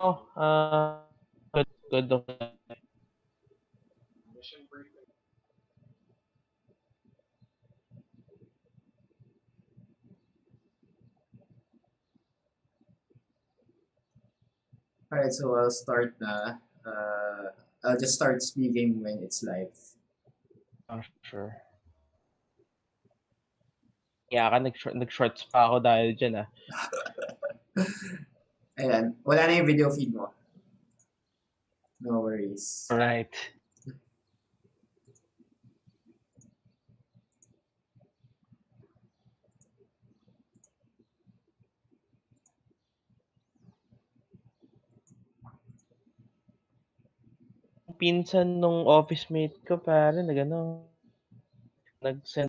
Oh, good. Okay. Alright, so I'll start na. I'll just start speaking when it's live. Sure. Kaya ka nag-shorts pa ako dahil dyan ah. Ayan, wala na yung video feed mo. No worries. Alright. Pinsan nung office mate ko pare nag-send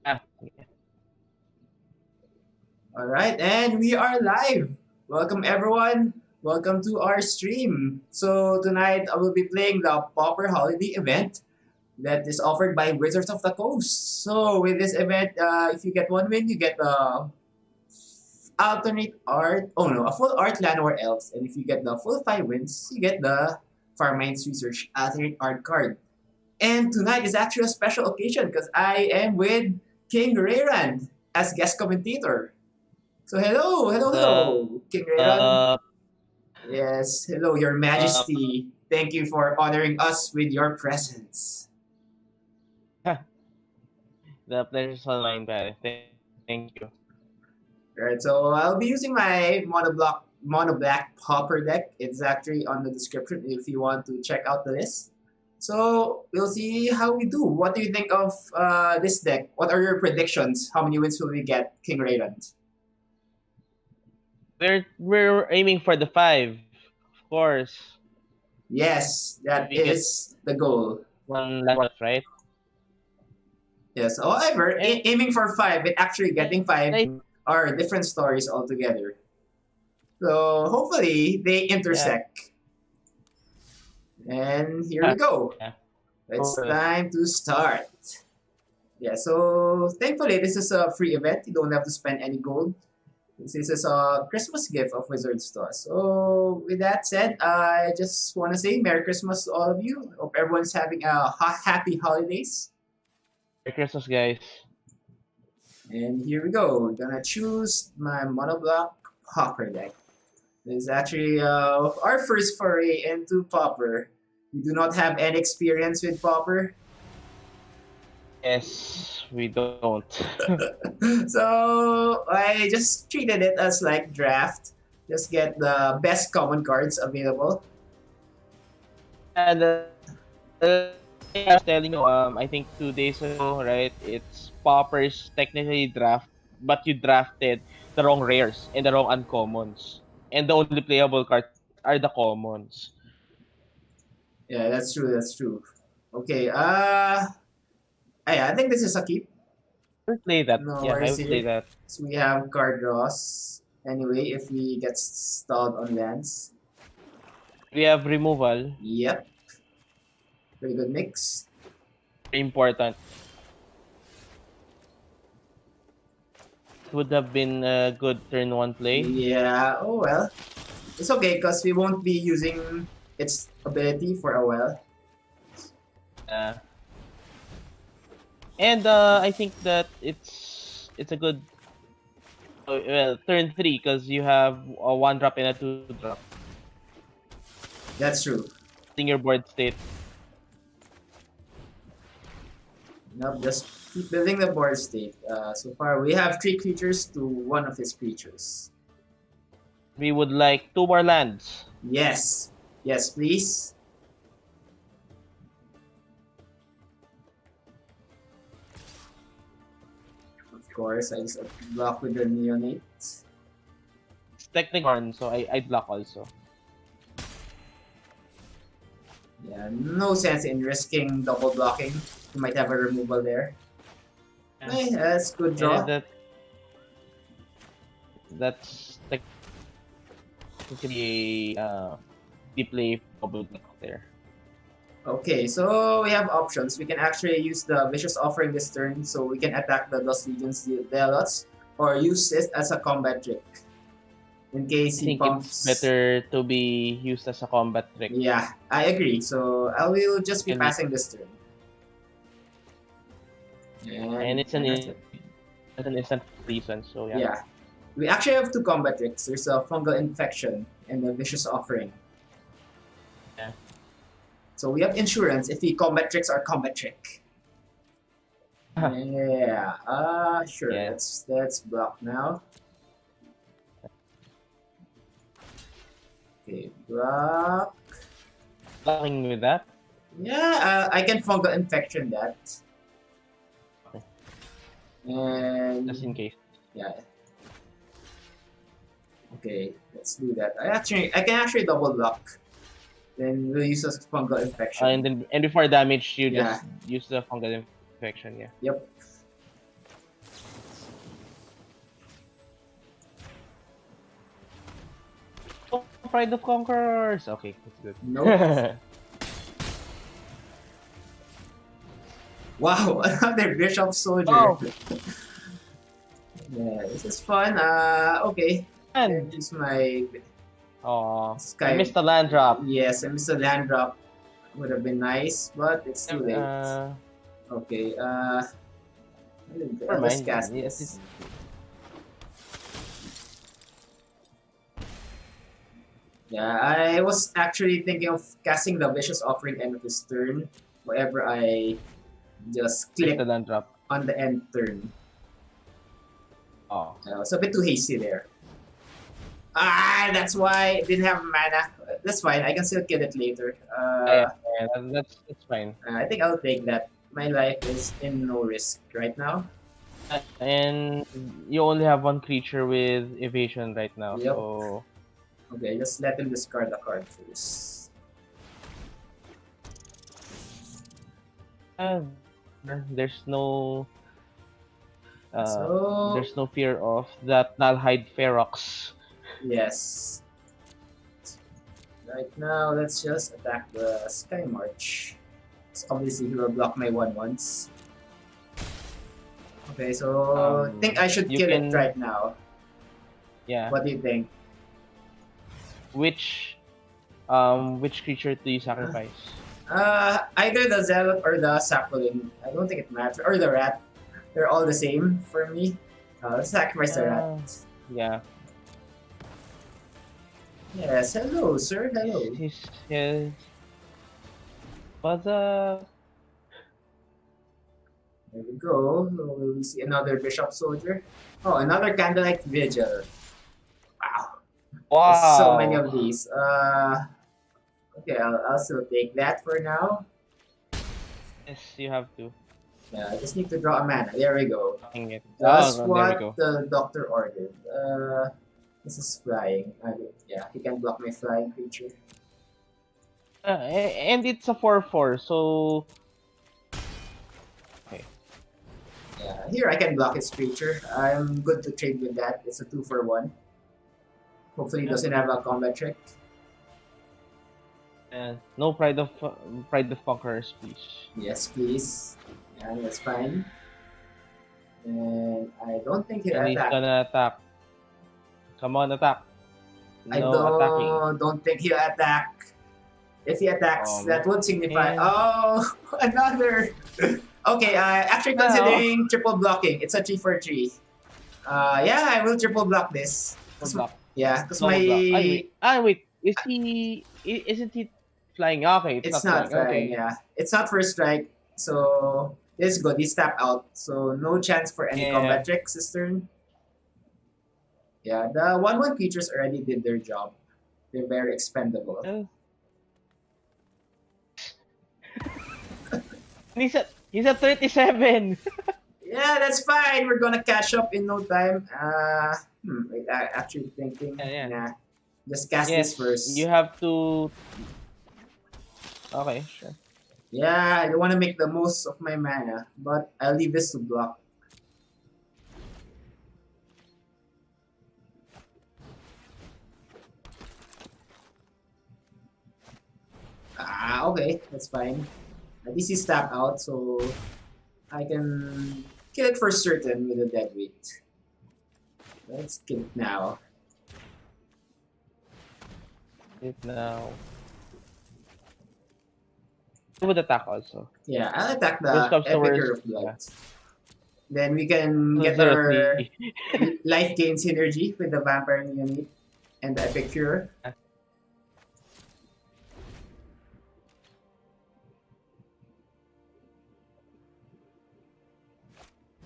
ah, Alright, and we are live. Welcome everyone. Welcome to our stream. So tonight I will be playing the Pauper Holiday event that is offered by Wizards of the Coast. So with this event, if you get one win, you get alternate art. Oh no, a full art land or elves. And if you get the full 5 wins, you get the Firemind's Research alternate art card. And tonight is actually a special occasion because I am with King Rayrand as guest commentator. So the hello, King Rayran. uh, Yes, hello, Your uh, Majesty. Thank you for honoring us with your presence. the pleasure's all mine pare. Thank you. Right, so I'll be using my mono black Pauper deck. It's actually on the description if you want to check out the list. So we'll see how we do. What do you think of this deck? What are your predictions? How many wins will we get, King Rayran? We're aiming for the 5, of course. Yes, If that we get is the goal. one last right? Yes. However, And aiming for 5 and actually getting 5 I are different stories altogether. So hopefully they yeah. intersect. And here we go. Yeah. It's time to start. Yeah, so thankfully this is a free event. You don't have to spend any gold. This is a Christmas gift of Wizards to us. So with that said, I just want to say Merry Christmas to all of you. Hope everyone's having a happy holidays. Merry Christmas guys. And here we go. We're gonna choose my monoblock Pauper deck. This is actually our first foray into Pauper. We do not have any experience with Pauper. Yes, we don't. So I just treated it as like draft. Just get the best common cards available. And I was telling you, I think 2 days ago, right? It's Poppers technically draft, but you drafted the wrong rares and the wrong uncommons, and the only playable cards are the commons. Yeah, that's true. That's true. Okay. I think this is a keep. I would play that. No Yeah, I worries would play here. that. So we have card draws. Anyway, if we get stalled on lands. We have removal. Yep. Pretty good mix. Very important. It would have been a good turn one play. Yeah, oh well. It's okay because we won't be using its ability for a while. Uh, and I think that it's a good turn 3 because you have a 1 drop and a 2 drop. That's true. In your board state. Nope, just keep building the board state. So far, we have 3 creatures to one of his creatures. We would like 2 more lands. Yes. Yes, please. Of course, I just block with the neonate. It's technically one, so I block also. Yeah, no sense in risking double blocking. You might have a removal there. Yeah. Hey, that's good And draw. that's technically a deep play double block there. Okay, so we have options. We can actually use the Vicious Offering this turn, so we can attack the Lost Legion's Zealots, or use it as a combat trick. In case I he think it's pumps. better to be used as a combat trick. Yeah, I agree. So I will just be And we, passing this turn. and And that's it. it's an instant reason, so yeah. Yeah. We actually have two combat tricks. There's a Fungal Infection and the Vicious Offering. Yeah. So we have Insurance if the combat tricks are combat trick. Yeah. Sure. Yeah. Let's block now. Okay, block. Blocking with that. Yeah, I can Fungal Infection that. Okay. And Just in case. yeah. Okay, let's do that. I can actually double block. Then we'll use a Fungal Infection. And before damage, you Yeah. just use the fungal infection. Yeah. Yep. Oh, Pride of Conquerors. Okay, that's good. Nope. Wow, another Bishop Soldier. Oh. Yeah, this is fun. Okay. And Use my oh, Sky. I missed the land drop. Yes, I missed a land drop. Would have been nice, but it's too late. Okay. Never Let's mind. cast Yes, this. Yeah, I was actually thinking of casting the Vicious Offering end of his turn. Whenever I just missed click the land drop. on the end turn. Oh. It's a bit too hasty there. That's why I didn't have mana. That's fine. I can still kill it later. Yeah, that's fine. I think I'll take that. My life is in no risk right now. And you only have one creature with evasion right now, Yep. so Okay, just let him discard the card first. there's no So- there's no fear of that Nalhide Ferox. Yes. Right now, let's just attack the Sky March. So obviously, he will block my 1/1s. Okay, so I think I should you kill can- it right now. Yeah. What do you think? Which creature do you sacrifice? Either the Zealot or the Sapling. I don't think it matters. Or the Rat. They're all the same for me. Let's sacrifice the Rat. Yeah. Yes, hello, sir. Hello. His what's up? There we go. We see another Bishop Soldier. Oh, another Candlelight Vigil. Wow. Wow. There's so many of these. Okay, I'll still take that for now. Yes, you have to. Yeah, I just need to draw a mana. There we go. Dang it. That's Oh, there we what go. the doctor ordered. This is flying. Yeah, he can block my flying creature. And it's a 4/4, so Yeah, here I can block his creature. I'm good to trade with that. It's a 2-for-1. Hopefully, it doesn't have a combat trick. no Pride of Conquerors, please. Yes, please. Yeah, that's fine. And I don't think he'll And he's attack. gonna attack. Come on, attack. I No attacking. don't think he'll attack. If he attacks, that would signify. man. Oh, another. Okay, actually considering triple blocking, it's a 3-for-3. Yeah, I will triple block this. Block. Yeah, because No my block. Wait. Isn't he flying? Okay, it's not flying. Okay. Yeah, it's not first strike. So this is good. He's tapped out, so no chance for any Yeah. combat tricks this turn. Yeah, the 1/1 creatures already did their job. They're very expendable. Well, he's at 37. Yeah, that's fine. We're gonna catch up in no time. Wait, actually thinking. Yeah, yeah. Nah, just cast this Yes, you first. have to. Okay, sure. Yeah, I want to make the most of my mana, but I'll leave this to block. Okay, that's fine. At least he's tapped out, so I can kill it for certain with a dead weight. Let's kill it now. It now. I would attack also. Yeah, I'll attack Worst the comes to Epicure worst. of Blood. Yeah. Then we can get Zero our three. life gain synergy with the Vampire Neonate and the Epicure.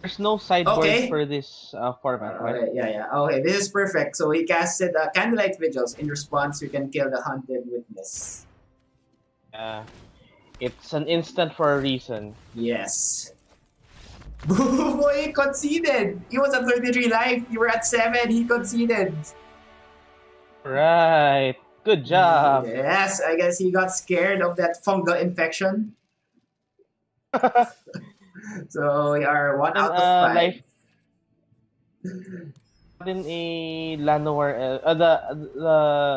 There's no sideboard Okay. for this format, right? Okay, yeah. Okay, this is perfect. So he casted Candlelight Vigils. In response, you can kill the Hunted Witness. It's an instant for a reason. Yes. Boy, he conceded. He was at 33 life. You were at 7. He conceded. Right. Good job. Yes, I guess he got scared of that fungal infection. So we are 1 out of 5. Life in a Llanowar,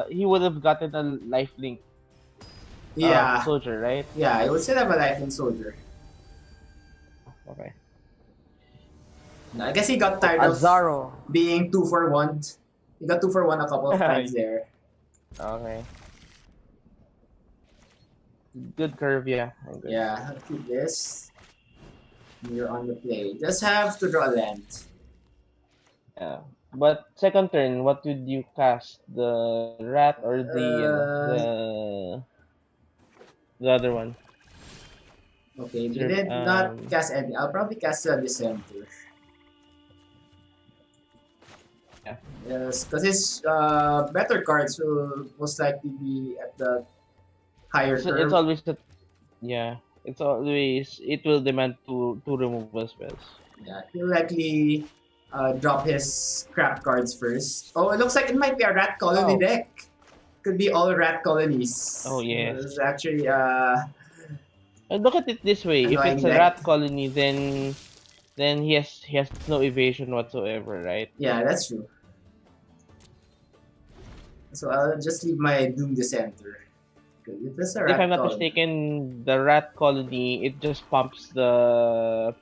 he would have gotten a life link Yeah. soldier, right? Yeah, he would still have a lifelink soldier. Okay. I guess he got tired Azaro. of being 2 for 1. He got 2 for 1 a couple of times there. Okay. Good curve, yeah. Good. Yeah, I'll keep this. You're on the play. Just have to draw a land. Yeah. But second turn, what would you cast? The rat or the other one? Okay, we Sure, did not cast any. I'll probably cast the December. Yeah. Yes, because his better cards will most likely be at the higher curve. It's always yeah. It will demand two removal spells. Yeah, he'll likely drop his crap cards first. Oh, it looks like it might be a rat colony deck. Could be all rat colonies. Oh yes. It's actually And look at it this way: if it's a deck. rat colony, then he has no evasion whatsoever, right? Yeah, that's true. So I'll just leave my Doom Dissenter. If it's a rat If I'm not colony. mistaken, the rat colony, it just pumps the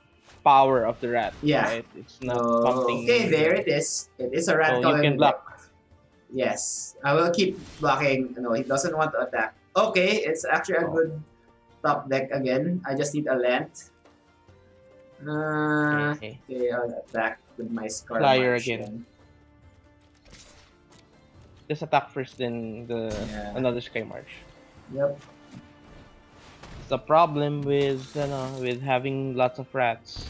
power of the rat. Yeah. Right? It's not pumping. Okay, there it is. It is a rat So colony. you can block. Deck. Yes, I will keep blocking. No, he doesn't want to attack. Okay, it's actually a good top deck again. I just need a land. Okay, I'll attack with my Scar Flyer March again. then. Just attack first, then another Sky March. Yep. It's a problem with having lots of rats.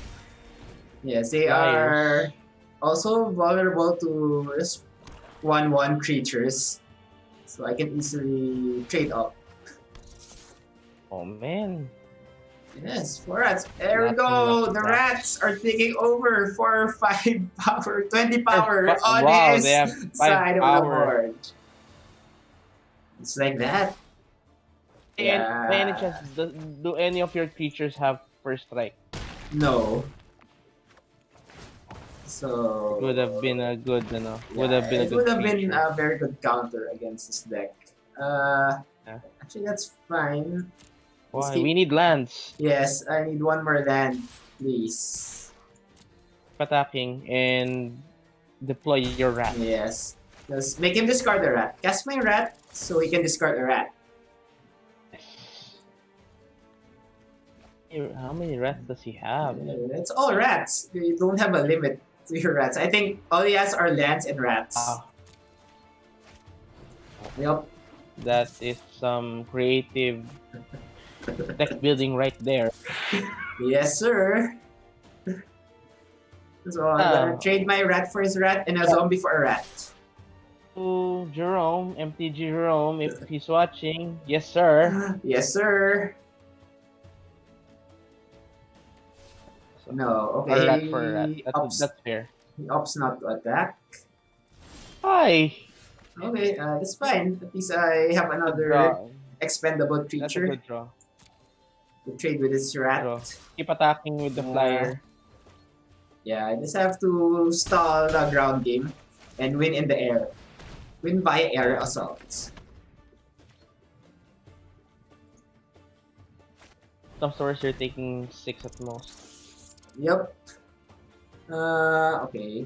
Yes, they are also vulnerable to just 1/1 creatures, so I can easily trade up. Oh man. Yes, 4 rats. There we go. The rats are taking over 4 or 5 power, 20 power on wow, this they have 5 side power. of the board. It's like that. By any chance, do any of your creatures have first strike? No. So It would have been a good, would have been a good It would have been feature. a very good counter against this deck. Actually, that's fine. Why? We need lands. Yes, I need one more land, please. Attacking and deploy your rat. Yes. Just make him discard the rat. Cast my rat so he can discard the rat. How many rats does he have? It's all rats. You don't have a limit to your rats. I think all he has are lands and rats. Yep. That is some creative deck building right there. Yes, sir. So I'm gonna Ah, trade my rat for his rat and a zombie for a rat. to Jerome, MTG Jerome, if he's watching, yes sir. Yes, sir. So, No, a okay. rat for a rat. That's fair. He opts not to attack. Hi. Okay, that's fine. At least I have Good another draw. expendable That's a creature good draw. to trade with his rat. Draw. Keep attacking with the Uh, flyer. yeah, I just have to stall the ground game and win in the air. Win via air assaults. Some stores you're taking 6 at most. Yep. Okay.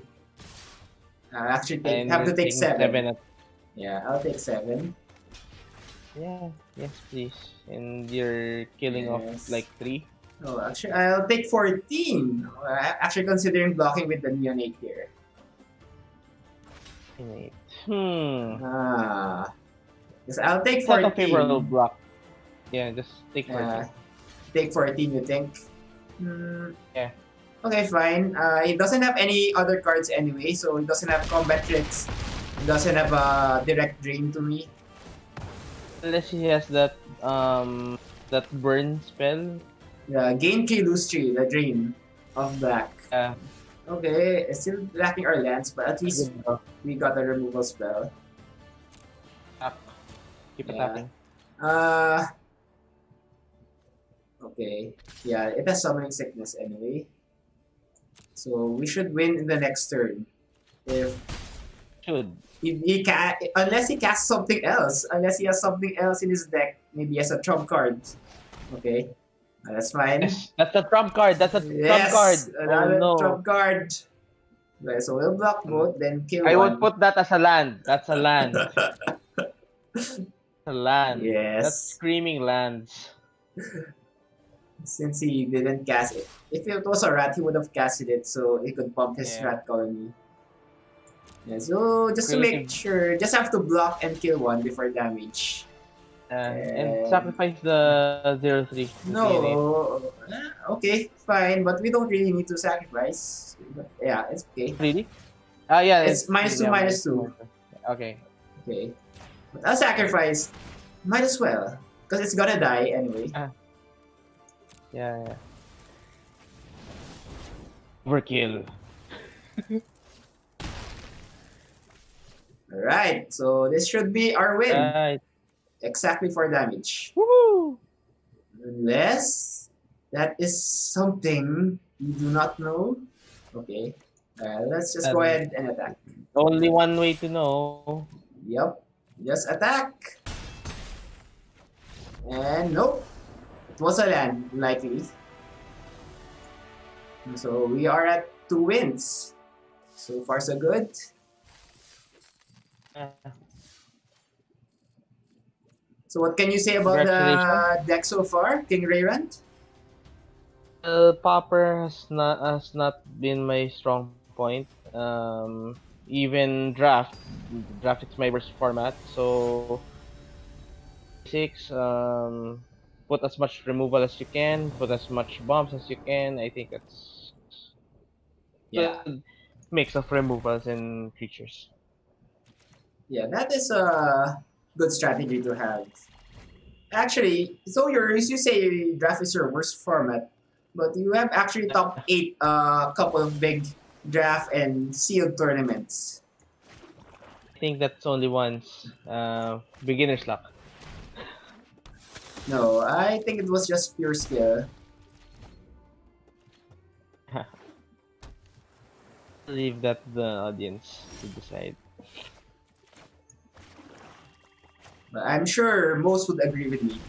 Actually, And have you're to take taking 7 7. at. Yeah, I'll take 7. Yeah, yes, please. And you're killing off Yes. like 3. Oh, actually, I'll take 14. Actually, considering blocking with the neonate here. Innate. Hmm. Ah. Yes, I'll take Not a favorable 14. block. Yeah, just take 14. Take 14, you think? Hmm. Yeah. Okay, fine. He doesn't have any other cards anyway, so he doesn't have combat tricks. He doesn't have a direct drain to me. Unless he has that burn spell. Yeah, gain 3, lose 3, the drain of black. Yeah. Okay, it's still lacking our lands, but at least Good draw. we got a removal spell. Attack. Keep Yeah. attacking. Uh, okay. Yeah, it has summoning sickness anyway. So we should win in the next turn. If Should. he can, unless he casts something else, unless he has something else in his deck, maybe he has a trump card. Okay, that's fine. Yes, that's a trump card. That's a trump Yes, card. Oh another no. trump card. Okay, so we'll block both, then kill I one. would put that as a land. That's a land. A land. Yes. That's screaming lands. Since he didn't cast it. If it was a rat, he would have casted it so he could pump his Yeah. rat colony. Yeah, so just to make Creative. sure, just have to block and kill one before damage. And sacrifice the 0-3. No, okay, fine, but we don't really need to sacrifice. But yeah, it's okay. Really? Yeah. It's minus 2, yeah, minus 2. Okay. Okay, but I'll sacrifice. Might as well, because it's gonna die anyway. Yeah. Overkill. Alright, so this should be our win. Right. Exactly 4 damage. Woohoo! Unless that is something you do not know. Okay. Let's just go ahead and attack. Only one way to know. Yep. Just attack. And nope. It was a land, likely. So we are at 2 wins. So far so good. So what can you say about the deck so far, King Rayrand? Pauper has not been my strong point. Even draft is my worst format. So 6. Put as much removal as you can. Put as much bombs as you can. I think that's good mix of removals and creatures. Yeah, that is a good strategy to have. Actually, so you say draft is your worst format, but you have actually top 8 a couple of big draft and sealed tournaments. I think that's only once. Beginner's luck. No, I think it was just pure skill. Leave that to the audience to decide. But I'm sure most would agree with me.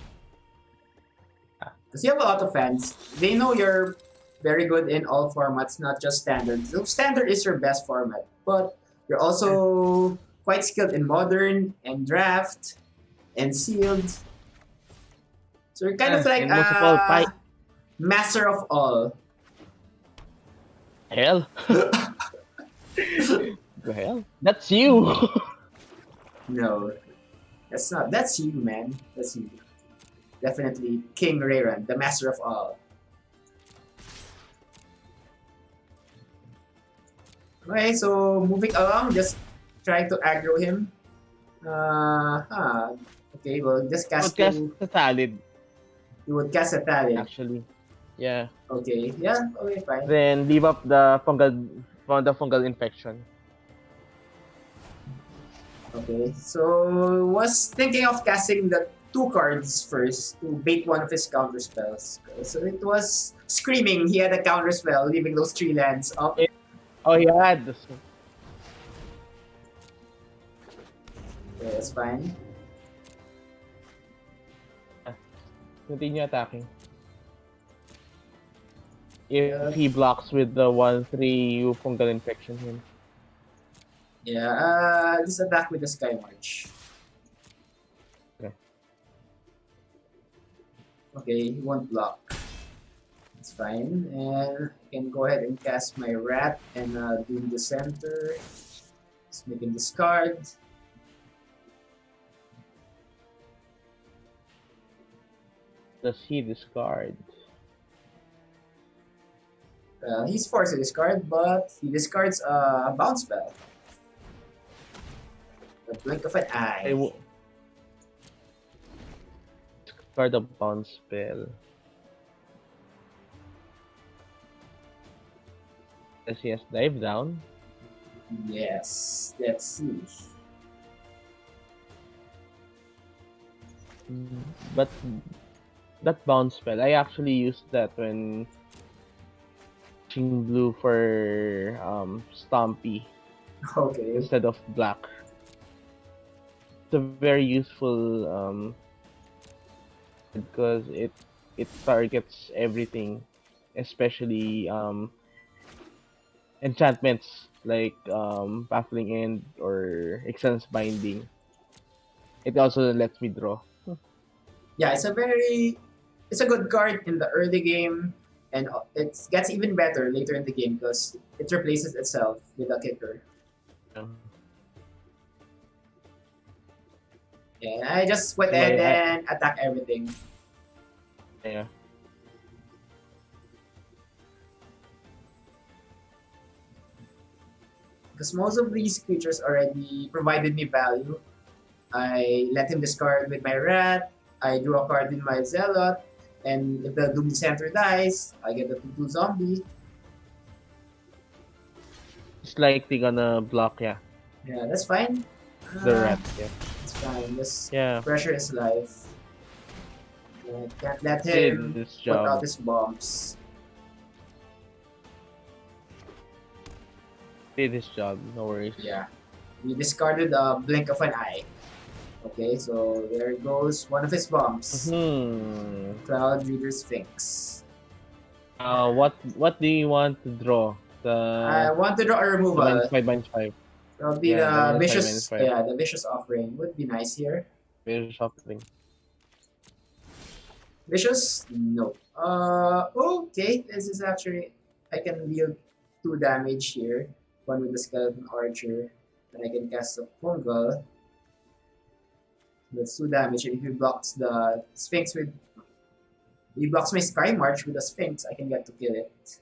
Because you have a lot of fans. They know you're very good in all formats, not just standard. So standard is your best format. But you're also quite skilled in modern and draft and sealed. So you're kind of like a master of all. Hell. The hell? That's you. No. That's not. That's you, man. That's you. Definitely King Rayrand, the master of all. Okay, so moving along, just trying to aggro him. Okay, well, just cast Podcast two. sa salad, You would cast a talent. actually. Yeah. Okay, yeah, okay, fine. Then leave up the fungal infection. Okay, so was thinking of casting the two cards first to bait one of his counter spells. So it was screaming. He had a counter spell, leaving those three lands up. Oh, he had this. Okay, that's fine. Continue attacking. If he blocks with the 1/3, you fungal infection him. Yeah, just attack with the Sky March. Okay. Okay, he won't block. It's fine. And I can go ahead and cast my rat and do the center. Just make him discard. Does he discard? He's forced to discard, but he discards a bounce spell. The blink of an I eye. will discard a bounce spell. Does he has dive down? Yes, let's see. But that bounce spell, I actually used that when blue for Stompy Okay. instead of black. It's a very useful because it targets everything, especially enchantments like Baffling End or Extends Binding. It also lets me draw. Yeah, it's a good card in the early game, and it gets even better later in the game because it replaces itself with a kicker. Um, Yeah, I just went so ahead I and attack everything. yeah. Because most of these creatures already provided me value. I let him discard with my rat. I drew a card in my zealot, and if the Doom Center dies, I get a 2/2 zombie. It's likely gonna block, yeah. Yeah, that's fine. The rat, yeah. It's fine. Just Yeah. pressure his life. Can't let Did him this put out job. his bombs. Did his job, no worries. Yeah. We discarded a blink of an eye. Okay, so there goes one of his bombs. Cloud Reader Sphinx. What do you want to draw? I The want to draw a the removal. -5/-5. Probably Yeah, the the -5 vicious, -5. yeah, the vicious offering would be nice here. Very shopping. Vicious, no. Okay, this is actually I can deal 2 damage here. One with the skeleton archer, and I can cast a fungal. That's 2 damage, and if he blocks the Sphinx with, he blocks my Sky March with the Sphinx, I can get to kill it.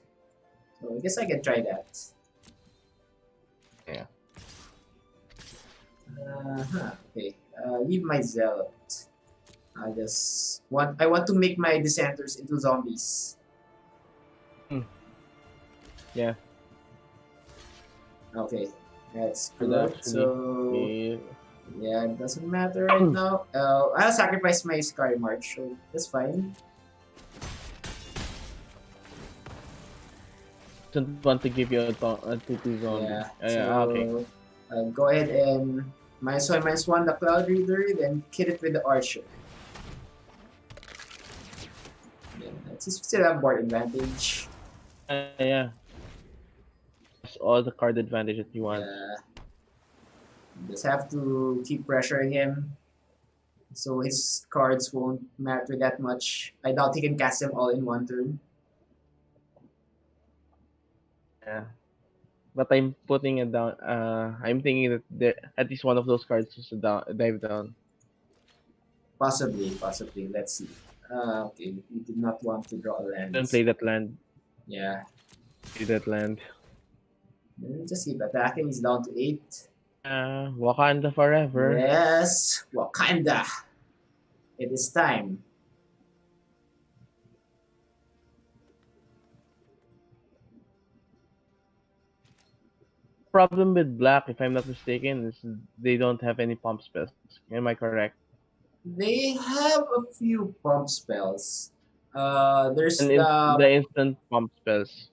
So I guess I can try that. Yeah. Okay. Leave my zealot. I want to make my dissenters into zombies. Yeah. Okay. That's Could good. actually So be- yeah, it doesn't matter right now. I'll sacrifice my Sky March, so that's fine. Doesn't want to give you a 2/2 zombie. Yeah. Yeah, okay. Go ahead and -1 the Cloud Reader, then kill it with the Archer. Yeah, it's still have board advantage. Yeah. That's all the card advantage that you want. Yeah. Just have to keep pressuring him so his cards won't matter that much. I doubt he can cast them all in one turn. Yeah. But I'm putting it down. I'm thinking that at least one of those cards is a dive down. Possibly. Let's see. Okay, we did not want to draw a land. Don't play that land. Yeah. Play that land. Just keep attacking. He's down to 8. Wakanda forever. Yes, Wakanda. It is time. Problem with black, if I'm not mistaken, is they don't have any pump spells. Am I correct? They have a few pump spells. There's The instant pump spells.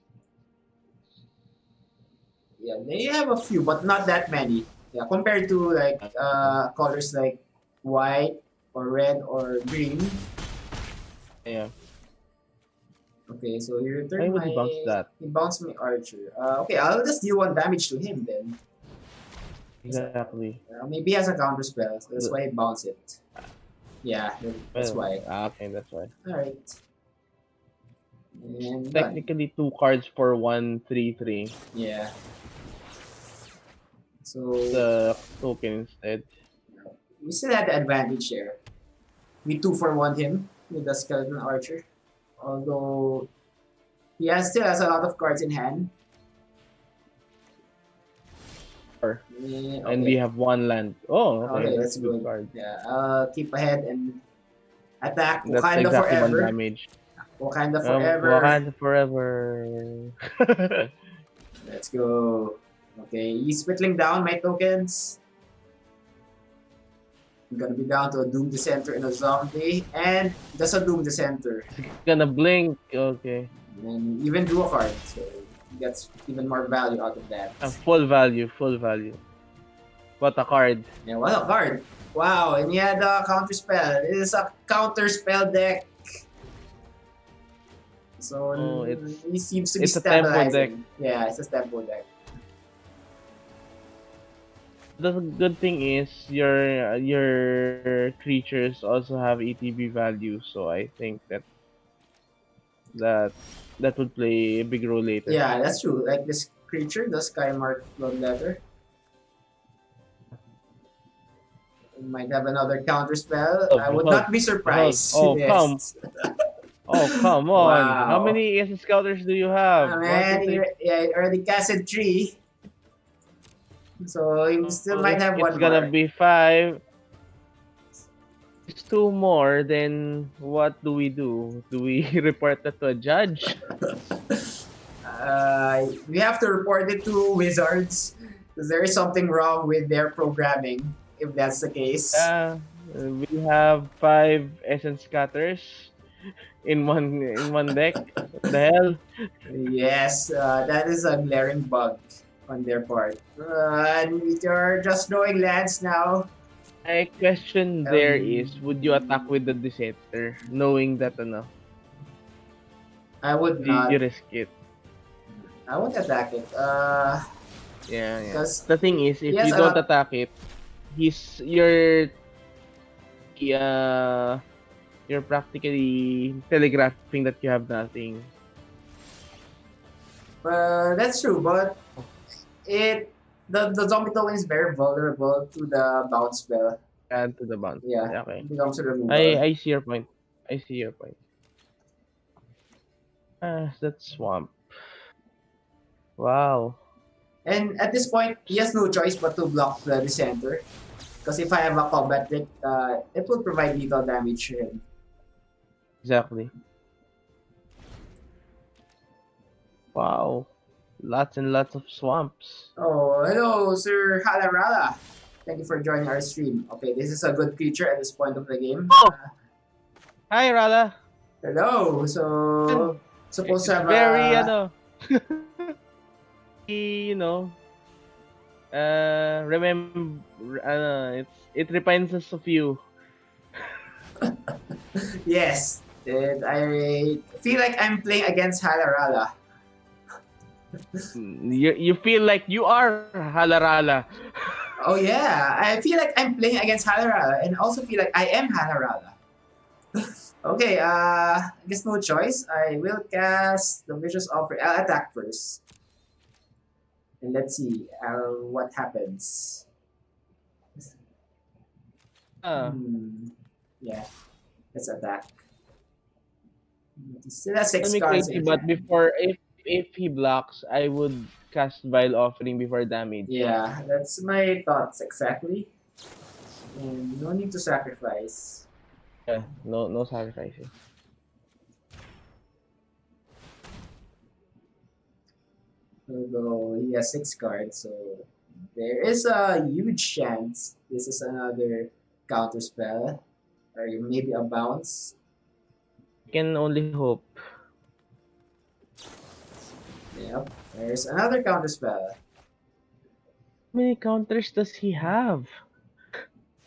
yeah, they have a few, but not that many. Yeah, compared to like Uh, colors like white or red or green. yeah. Okay, so he Why returned would my he bounce that? he bounced my archer. Okay, I'll just deal 1 damage to him then. Exactly. Maybe he has a counter spell, so that's The- why he bounced it. Yeah, that's Well, why. okay, that's why. Alright. It's And done. technically 2 cards for 1/3/3. Yeah. So The token instead. we still had the advantage there. We 2-for-1 him with the skeleton archer. Although still has a lot of cards in hand. And we Okay. have 1 land. Oh, okay, Okay, that's that's a good good. card. Yeah, keep ahead and attack That's Wakanda exactly one forever. damage. Wakanda forever. Wakanda forever. Let's go. Okay, he's whittling down my tokens. I'm gonna be down to a Doom Dissenter and a Zombie, and just a Doom Dissenter. Gonna blink. Okay. And even drew a card, so he gets even more value out of that. Full value, full value. What a card. Yeah, what a card! Wow, and he had a counter spell. It is a counter spell deck. So Oh, he seems to be it's a tempo deck. stabilizing. Yeah, it's a tempo deck. The good thing is your creatures also have ETB value, so I think that that would play a big role later. Yeah, that's true. Like this creature, the Skymark Bloodletter. Might have another counter spell. I would Behold, not be behold. surprised. Oh come, Yes. oh come on! How Wow. many SS scouters do you have? One, two, Man, three. he already casted 3. So he still Oh, might if have it's one gonna more. be 5, it's 2 more. Then what do we do? Do we report that to a judge? We have to report it to Wizards because there is something wrong with their programming if that's the case. We have 5 essence scatters in one deck. What the hell? Yes, that is a glaring bug on their part. And you're just throwing lands now. My question there is, would you attack with the dissenter, knowing that I would you not. risk it? I won't attack it. Yeah, yeah. Because The thing is, he if has you a don't lot. attack it, you're uh you're practically telegraphing that you have nothing. That's true, but it the zombie token is very vulnerable to the bounce spell. Add to the bounce. Yeah, Okay. it becomes a removal. I see your point. I see your point. That's swamp. Wow. And at this point, he has no choice but to block the dissenter. Because if I have a combat deck, it will provide lethal damage to him. Exactly. Wow. Lots and lots of swamps. Oh, hello, Sir Halarala. Thank you for joining our stream. Okay, this is a good creature at this point of the game. Oh! Hi, Rala. Hello. So supposed It's to have very, a you know, remember, it reminds us of you. yes. And I feel like I'm playing against Halarala. You feel like you are Halarala. Oh yeah, I feel like I'm playing against Halarala, and also feel like I am Halarala. Okay, I guess no choice. I will cast the Vicious Offer. I'll attack first. And let's see what happens. Uh, Yeah, let's attack. Still has Call 6 me cards crazy, in but hand. before if he blocks, I would cast Vile Offering before damage. Yeah, that's my thoughts exactly. And no need to sacrifice. Yeah, no sacrificing. Although he has 6 cards, so there is a huge chance this is another counter spell. Or maybe a bounce. I can only hope. Yep. There's another counter spell. How many counters does he have?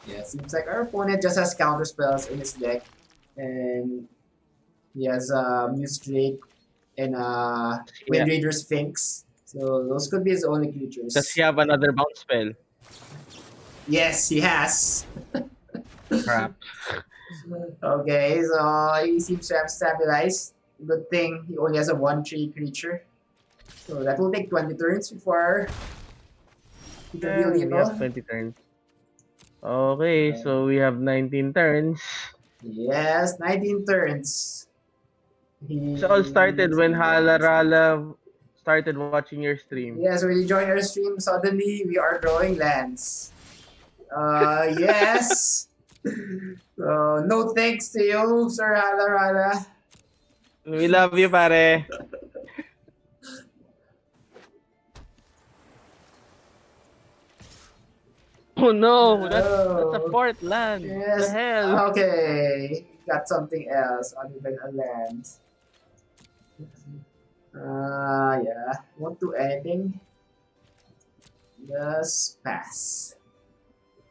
Yeah, seems like our opponent just has counter spells in his deck. And he has Muse Drake and Yeah. Wind Raider Sphinx. So those could be his only Does he creatures. have another bounce spell? Yes, he has. Crap. Okay, so he seems to have stabilized. Good thing he only has a 1/3 creature. So that will take 20 turns before he can deal He only has lethal. 20 turns. Okay, so we have 19 turns. Yes, 19 turns. This all started when He Halarala started watching your stream. Yes, when you join our stream, suddenly we are drawing lands. Yes. No thanks to you, Sir Halarala. We love you, pare. Oh no, that's a Oh, fourth land. The yes. hell? Okay. Got something else other than a land. Yeah. Won't do anything. Just pass.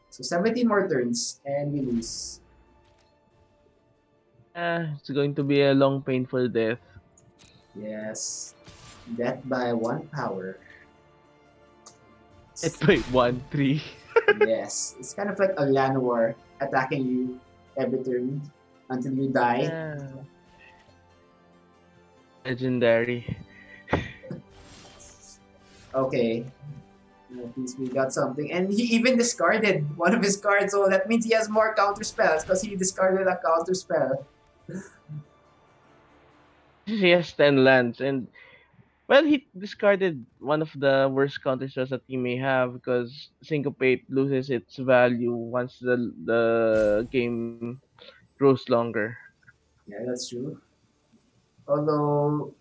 So 17 more turns and we lose. It's going to be a long, painful death. Yes. Death by 1 power. It's by 1-3. Yes. It's kind of like a land war attacking you every turn until you die. Yeah. Legendary. Okay. At least we got something. And he even discarded one of his cards, so that means he has more counter spells because he discarded a counter spell. He has 10 lands, and well, he discarded one of the worst counter spells that he may have because Syncopate loses its value once the game grows longer. Yeah, that's true. Although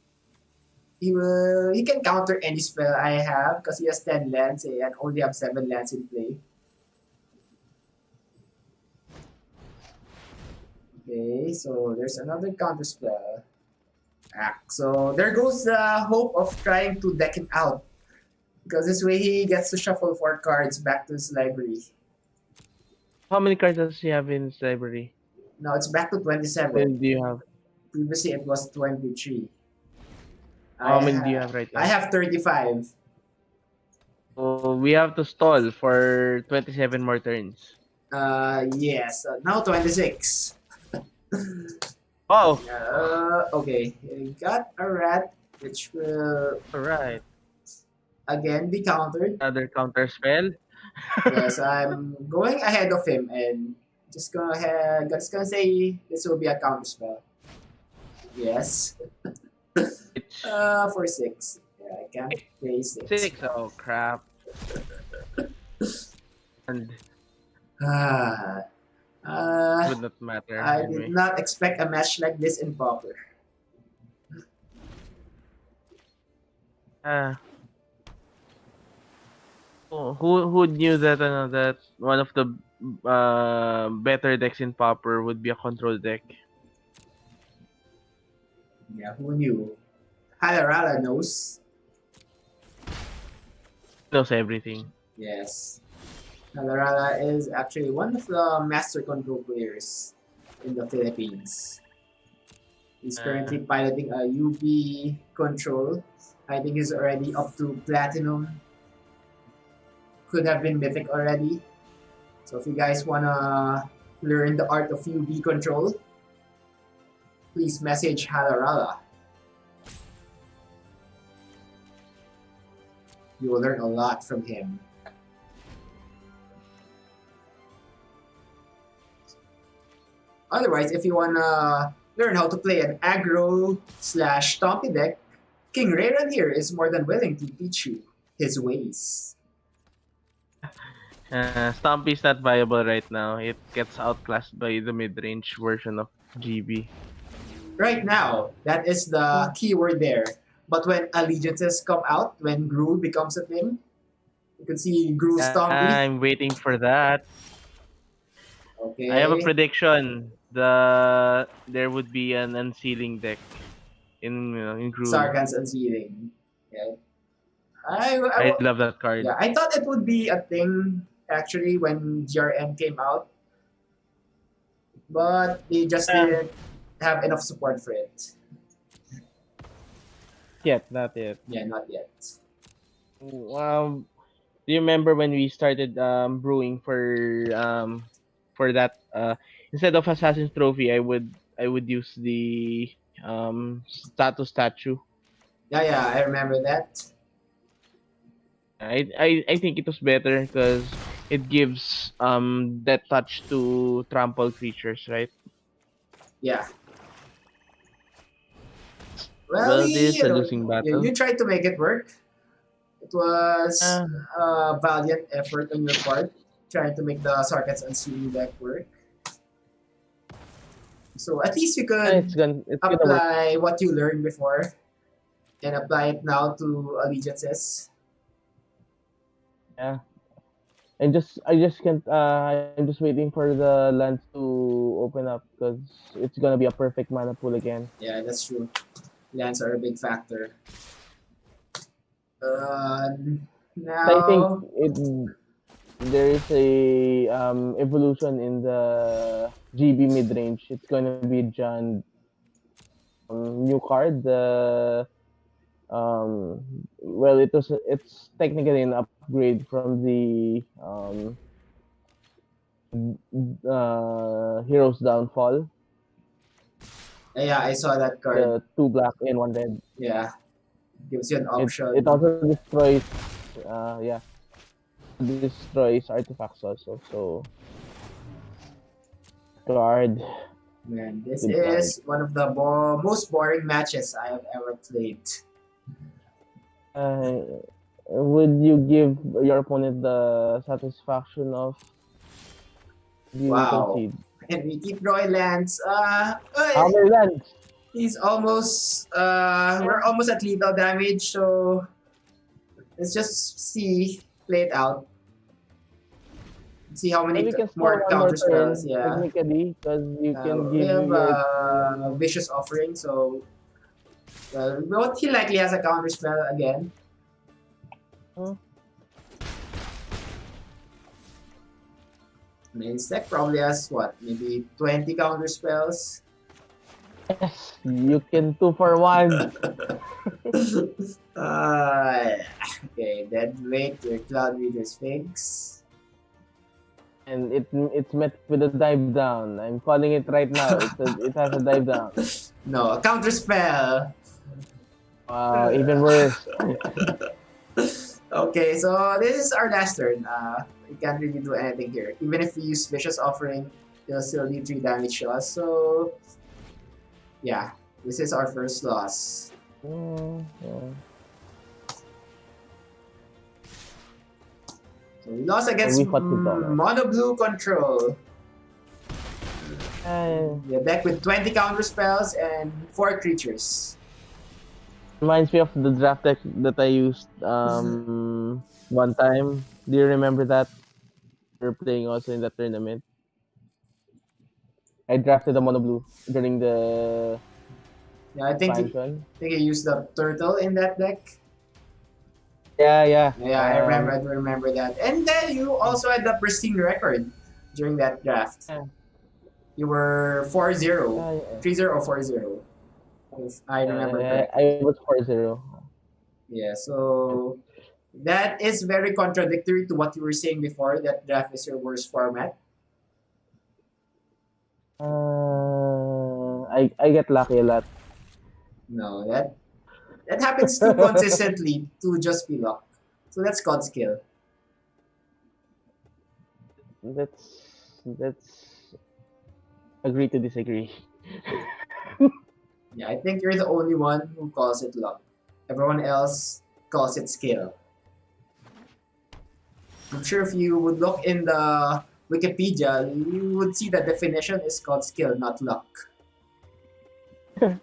he can counter any spell I have because he has 10 lands and only have 7 lands in play. Okay, so there's another counter spell. So there goes the hope of trying to deck him out. Because this way he gets to shuffle 4 cards back to his library. How many cards does he have in his library? Now it's back to How 27. many do you have? Previously it was 23. How many do you have right I now? have 35. So we have to stall for 27 more turns. Yes. Now 26. Oh, Okay. Got a rat, which will alright. again be countered. Another counter spell. Yes, I'm going ahead of him and just gonna say this will be a counter spell. Yes. It's For 6. Yeah, I can't pay 6. 6. Oh, crap. And Ah, would not matter I did anyway. not expect a match like this in Pauper. Ah, who knew that that one of the better decks in Pauper would be a control deck? Yeah, who knew? Halarala knows. Knows everything. Yes. Halarala is actually one of the master control players in the Philippines. He's currently piloting a UV control. I think he's already up to platinum. Could have been mythic already. So if you guys wanna learn the art of UV control, please message Halarala. You will learn a lot from him. Otherwise, if you wanna learn how to play an aggro / stompy deck, King Rayron here is more than willing to teach you his ways. Stompy's not viable right now. It gets outclassed by the mid-range version of GB. Right now, that is the keyword there. But when allegiances come out, when Gru becomes a thing, you can see Gru Stompy. I'm waiting for that. I have a Okay. prediction. There would be an unsealing deck in Gru. Sarkhan's unsealing. Yeah. I, I I, love that card. yeah, I thought it would be a thing actually when GRN came out, but they just Uh, didn't have enough support for it. not yet. Yeah, not yet. Do you remember when we started brewing for that instead of Assassin's Trophy, I would use the status statue. Yeah, yeah, I remember that. I think it was better because it gives that touch to trample creatures, right? Yeah. Well, Well, this is a losing you battle. tried to make it work. It was Uh, a valiant effort on your part, trying to make the Sarkhan's unsealing deck work. So at least you could it's gonna work. apply what you learned before and apply it now to allegiances. Yeah. I just can't. I'm just waiting for the lands to open up because it's gonna be a perfect mana pool again. Yeah, that's true. Lands are a big factor. Uh, I think now, there is a evolution in the GB mid range. It's gonna be John new card. Well, it's technically an upgrade from the Heroes Downfall. yeah, I saw that card. The two black and one red. Yeah, gives you an It option. also destroys. Yeah, destroys artifacts also. So card, Man, this good card. is one of the most boring matches I have ever played. Uh, would you give your opponent the satisfaction of you Wow. concede? And we keep drawing lands. How many lands? He's almost we're almost at lethal damage, so let's just see, play it out. See how Well, many we can still more one more counter spells. turn Yeah. technically because you can We give have your vicious offering, so what he likely has a counter spell again. Huh? Main deck probably has what, maybe 20 counter spells. Yes, you can 2 for 1. uh, okay, Dead Weight, your Cloud Reader's Sphinx. And it's met with a dive down. I'm calling it right now. It has a dive down. No, a counter spell. Even worse. Okay, so this is our last turn. We can't really do anything here. Even if we use Vicious Offering, it'll still do 3 damage to us. So, yeah, this is our first loss. Yeah. So we lost against We fought with Dollar. Mono Blue Control. Uh, Yeah, deck with 20 counter spells and 4 creatures. Reminds me of the draft deck that I used one time. Do you remember that? We were playing also in that tournament. I drafted a mono blue during the Yeah, I expansion. think you used the turtle in that deck. Yeah. Yeah, I do remember that. And then you also had the pristine record during that draft. Yeah. You were 4-0, Yeah. 3-0 or 4-0, if I remember I correctly. was 4-0. Yeah, so that is very contradictory to what you were saying before, that draft is your worst format. I get lucky a lot. No, that happens too consistently to just be luck. So that's called skill. Let's agree to disagree. Yeah, I think you're the only one who calls it luck. Everyone else calls it skill. I'm sure if you would look in the Wikipedia, you would see the definition is called skill, not luck. Okay,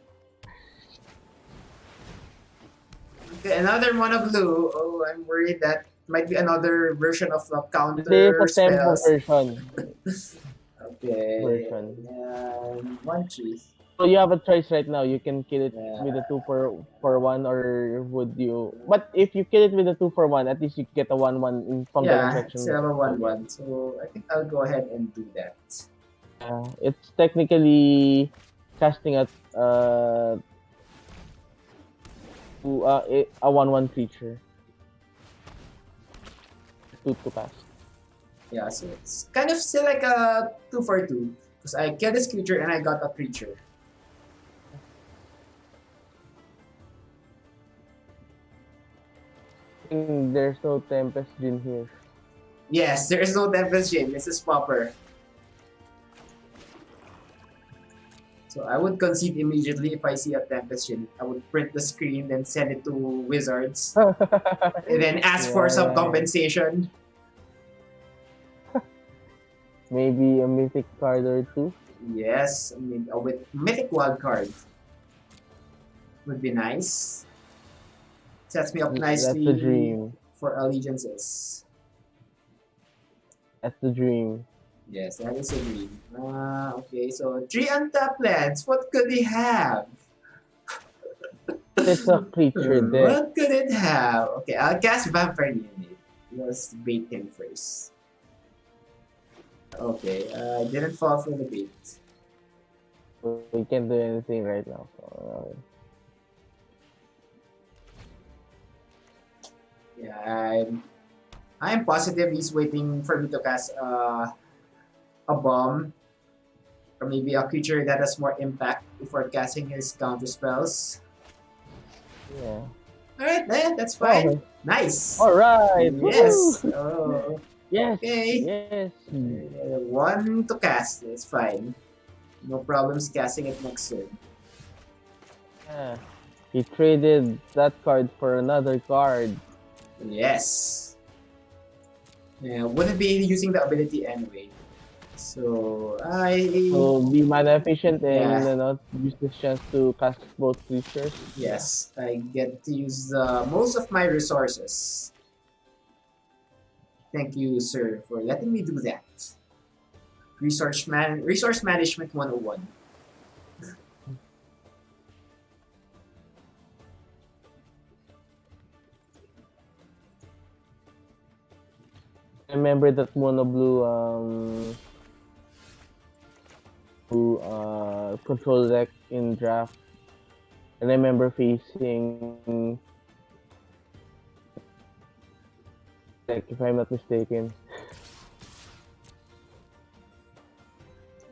another mono blue. Oh, I'm worried that might be another version of the There's a counter tempo spells. version. Okay, Version. and one tree. So you have a choice right now. You can kill it Yeah, with a 2 for 1, or would you? But if you kill it with a 2 for 1, at least you get a 1/1 in fungal yeah, it's infection a target. 1-1. So I think I'll go ahead and do that. It's technically casting a 1/1 creature to cast. Yeah, so it's kind of still like a 2 for 2. Because I killed this creature and I got a creature. There's no Tempest Gin here. Yes, there is no Tempest Gin. This is Pauper. So I would concede immediately if I see a Tempest Gin. I would print the screen, then send it to Wizards, and then ask for Yeah, some right. compensation. Maybe a mythic card or two. Yes, I mean, with Mythic Wild card would be nice. Sets me up That's the nicely dream. for allegiances. That's the dream. Yes, that is a dream. Okay, so 3 untapped lands. What could he have? It's a creature deck. What could it have? Okay, I'll cast Vampire Unit. Let's bait him first. Okay, I didn't fall for the bait. We can't do anything right now. So, Yeah, I'm positive he's waiting for me to cast a bomb or maybe a creature that has more impact before casting his counter spells. yeah. Alright, that's fine. Okay. Nice. All right. Yes. Woohoo! Oh, Yes. okay. Yes. One to cast. It's fine. No problems casting it next turn. Yeah. He traded that card for another card. Yes. Yeah, wouldn't be using the ability anyway. So So be mana efficient and yeah. use this chance to cast both creatures. Yes, I get to use most of my resources. Thank you, sir, for letting me do that. Resource Management 101. I remember that mono blue who control deck in draft. And I remember facing, like, if I'm not mistaken.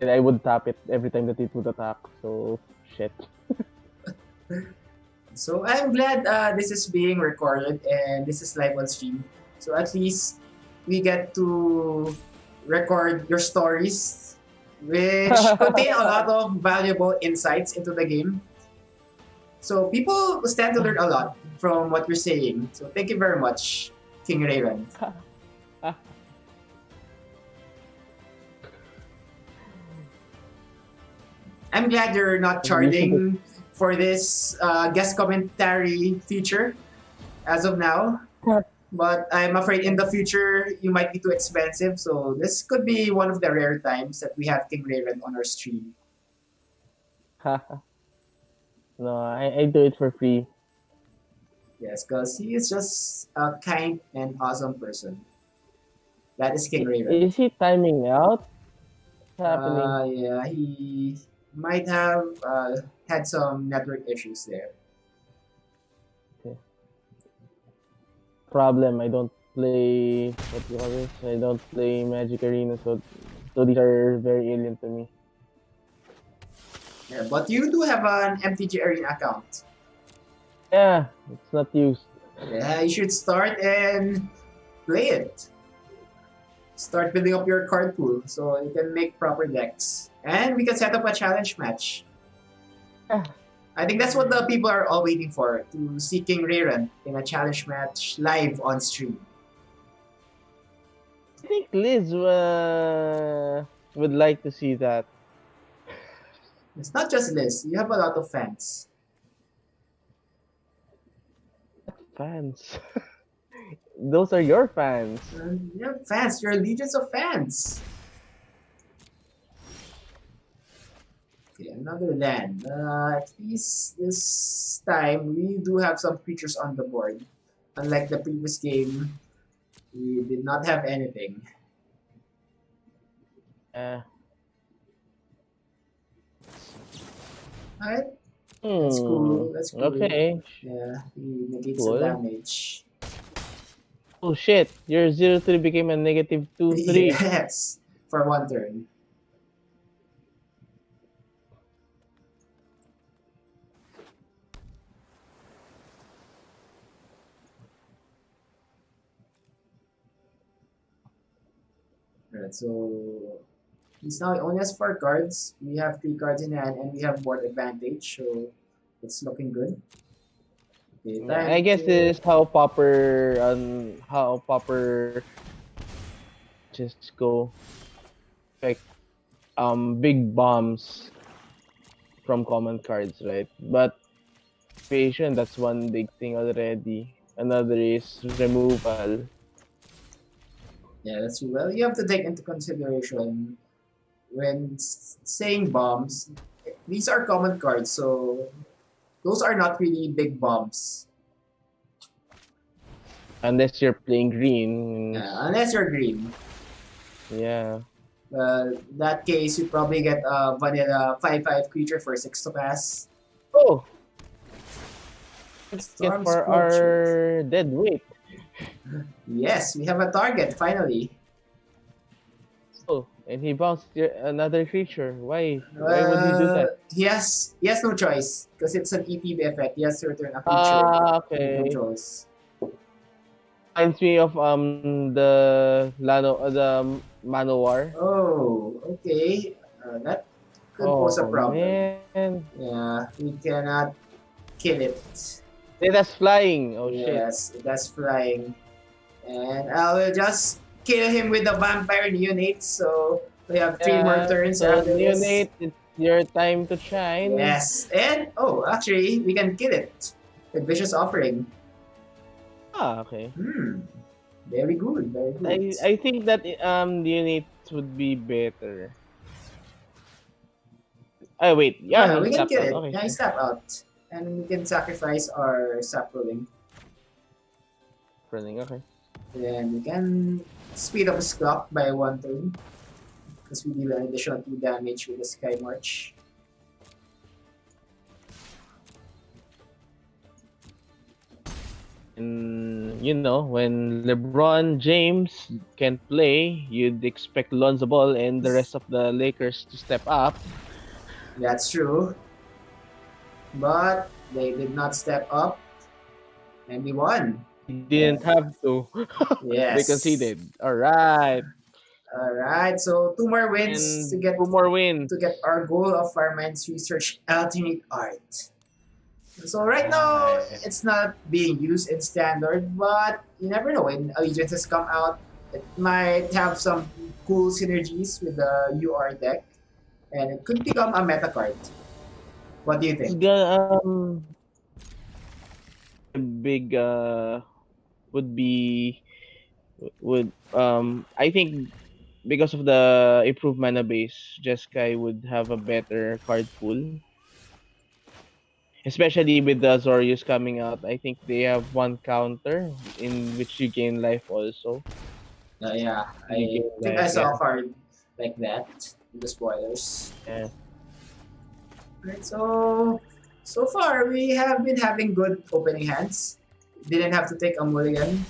And I would tap it every time that it would attack. So shit. So I'm glad this is being recorded and this is live on stream. So at least we get to record your stories, which contain a lot of valuable insights into the game. So people stand to learn a lot from what you're saying. So thank you very much, King Raven. I'm glad you're not You should. charging for this guest commentary feature as of now. But I'm afraid in the future you might be too expensive. So this could be one of the rare times that we have King Raven on our stream. No, I do it for free. Yes, because he is just a kind and awesome person. That is King Raven. Is he timing out? What's happening? Yeah, he might have had some network issues there. Okay. Problem. I don't play what do you call this? I don't play Magic Arena, so these are very alien to me. Yeah, but you do have an MTG Arena account. Yeah, it's not used. Yeah, you should start and play it. Start building up your card pool so you can make proper decks. And we can set up a challenge match. I think that's what the people are all waiting for, to see King Rayron in a challenge match live on stream. I think Liz would like to see that. It's not just Liz, you have a lot of fans. Fans. Those are your fans. You have fans, you're legions of fans. Okay, another land. At least this time, we do have some creatures on the board. Unlike the previous game, we did not have anything. Uh, Alright, that's cool. That's cool. Okay. Yeah, he negates Cool. the damage. Oh shit! Your 0-3 became a negative 2-3. Yes, for one turn. Alright, so he's now only has 4 cards. We have 3 cards in hand, and we have board advantage, so it's looking good. Okay, I guess this is how Pauper just go like big bombs from common cards, right? But creation, that's one big thing already. Another is removal. Yeah, that's true. Well, you have to take into consideration when saying bombs, these are common cards, so those are not really big bombs. Unless you're playing green. Unless you're green. Yeah. In that case, you probably get a vanilla 5/5 creature for 6 to pass. Oh! Storm Get for Scorcher. our dead weight. Yes, we have a target, finally. Oh, and he bounced another creature. Why? Why would he do that? He has no choice because it's an ETB effect. He has to return a creature he Okay. controls. Reminds me of the Manowar. Oh, okay. That could pose a problem. Man. Yeah, we cannot kill it. That's flying. Oh shit. Yes, that's flying. And I will just kill him with the vampire neonate. So we have 3 more turns so after this. Neonate, it's your time to shine. Yes, and actually, we can kill it with vicious offering. Okay. Very good, very good. I think that Neonate would be better. Oh wait, Yeah, we he can tapped kill out. it. Okay. Yeah, he step out. And we can sacrifice our sapling. Running, okay. Then we can speed up his clock by 1 turn. Because we deal an additional 2 damage with the Sky March. And when LeBron James can't play, you'd expect Lonzo Ball and the rest of the Lakers to step up. That's true. But they did not step up. And we won. He didn't have to. Yes. They conceded. Alright. Alright, so 2 more wins to get 2 more wins. to get our goal of Firemind's research alternate art. So right now, it's not being used in standard, but you never know. When Allegiances come out, it might have some cool synergies with the UR deck, and it could become a meta card. What do you think? Big would be I think because of the improved mana base, Jeskai would have a better card pool. Especially with the Zorius coming out, I think they have one counter in which you gain life also. Yeah, I think I saw a card like that in the spoilers. Yeah. Right, so far we have been having good opening hands. Didn't have to take a mulligan.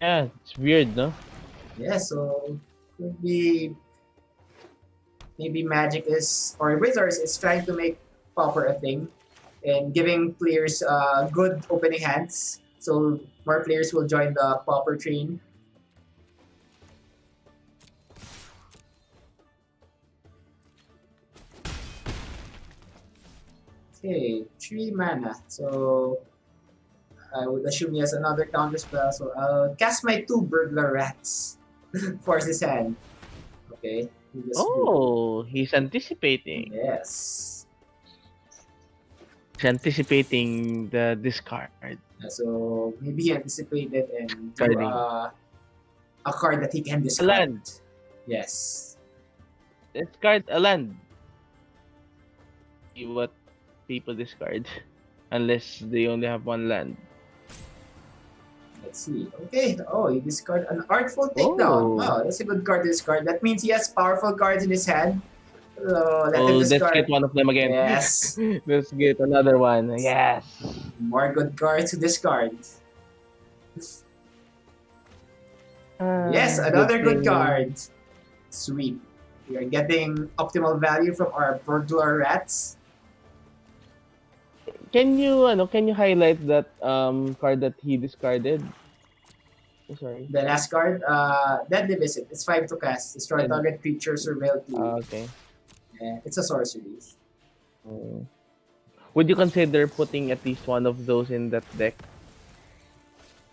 Yeah, it's weird, no? Yeah, so could be maybe Magic is or Wizards is trying to make Pauper a thing and giving players good opening hands. So more players will join the Pauper train. Okay, 3 mana. So I would assume he has another counter spell. So I'll cast my 2 burglar rats. Force his hand. Okay, we just do. Oh, he's anticipating. Yes. He's anticipating the discard. So maybe he anticipated and drew Discarding a card that he can a discard. land. Yes. Discard a land. See what people discard. Unless they only have one land. Let's see. Okay. Oh, he discard an Artful Takedown. Oh. Wow, that's a good card to discard. That means he has powerful cards in his hand. So let him Oh, let's get discard. one of them again. Yes. Let's get another one. Yes. More good cards to discard. Yes, another good thing. card. Sweet. We are getting optimal value from our burglar rats. Can you highlight that card that he discarded? Oh, sorry. The last card, Deadly Visit. It's 5 to cast. Destroy Dead- target creature, surveil 2. Okay. It's a sorcery. Oh. Would you consider putting at least one of those in that deck?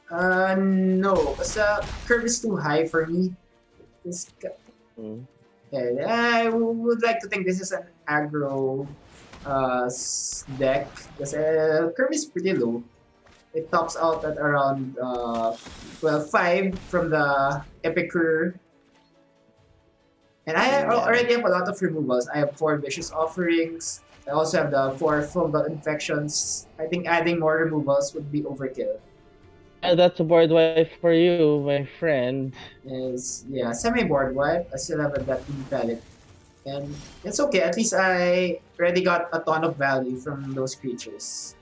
No. Because curve is too high for me. This, Mm. I would like to think this is an aggro deck. Because curve is pretty low. It tops out at around 5 from the Epicure. And I already have a lot of removals. I have 4 Vicious Offerings. I also have the 4 Fungal Infections. I think adding more removals would be overkill. That's a board wipe for you, my friend. Yeah, semi-board wipe. I still have a Dating Pellet. And it's okay. At least I already got a ton of value from those creatures.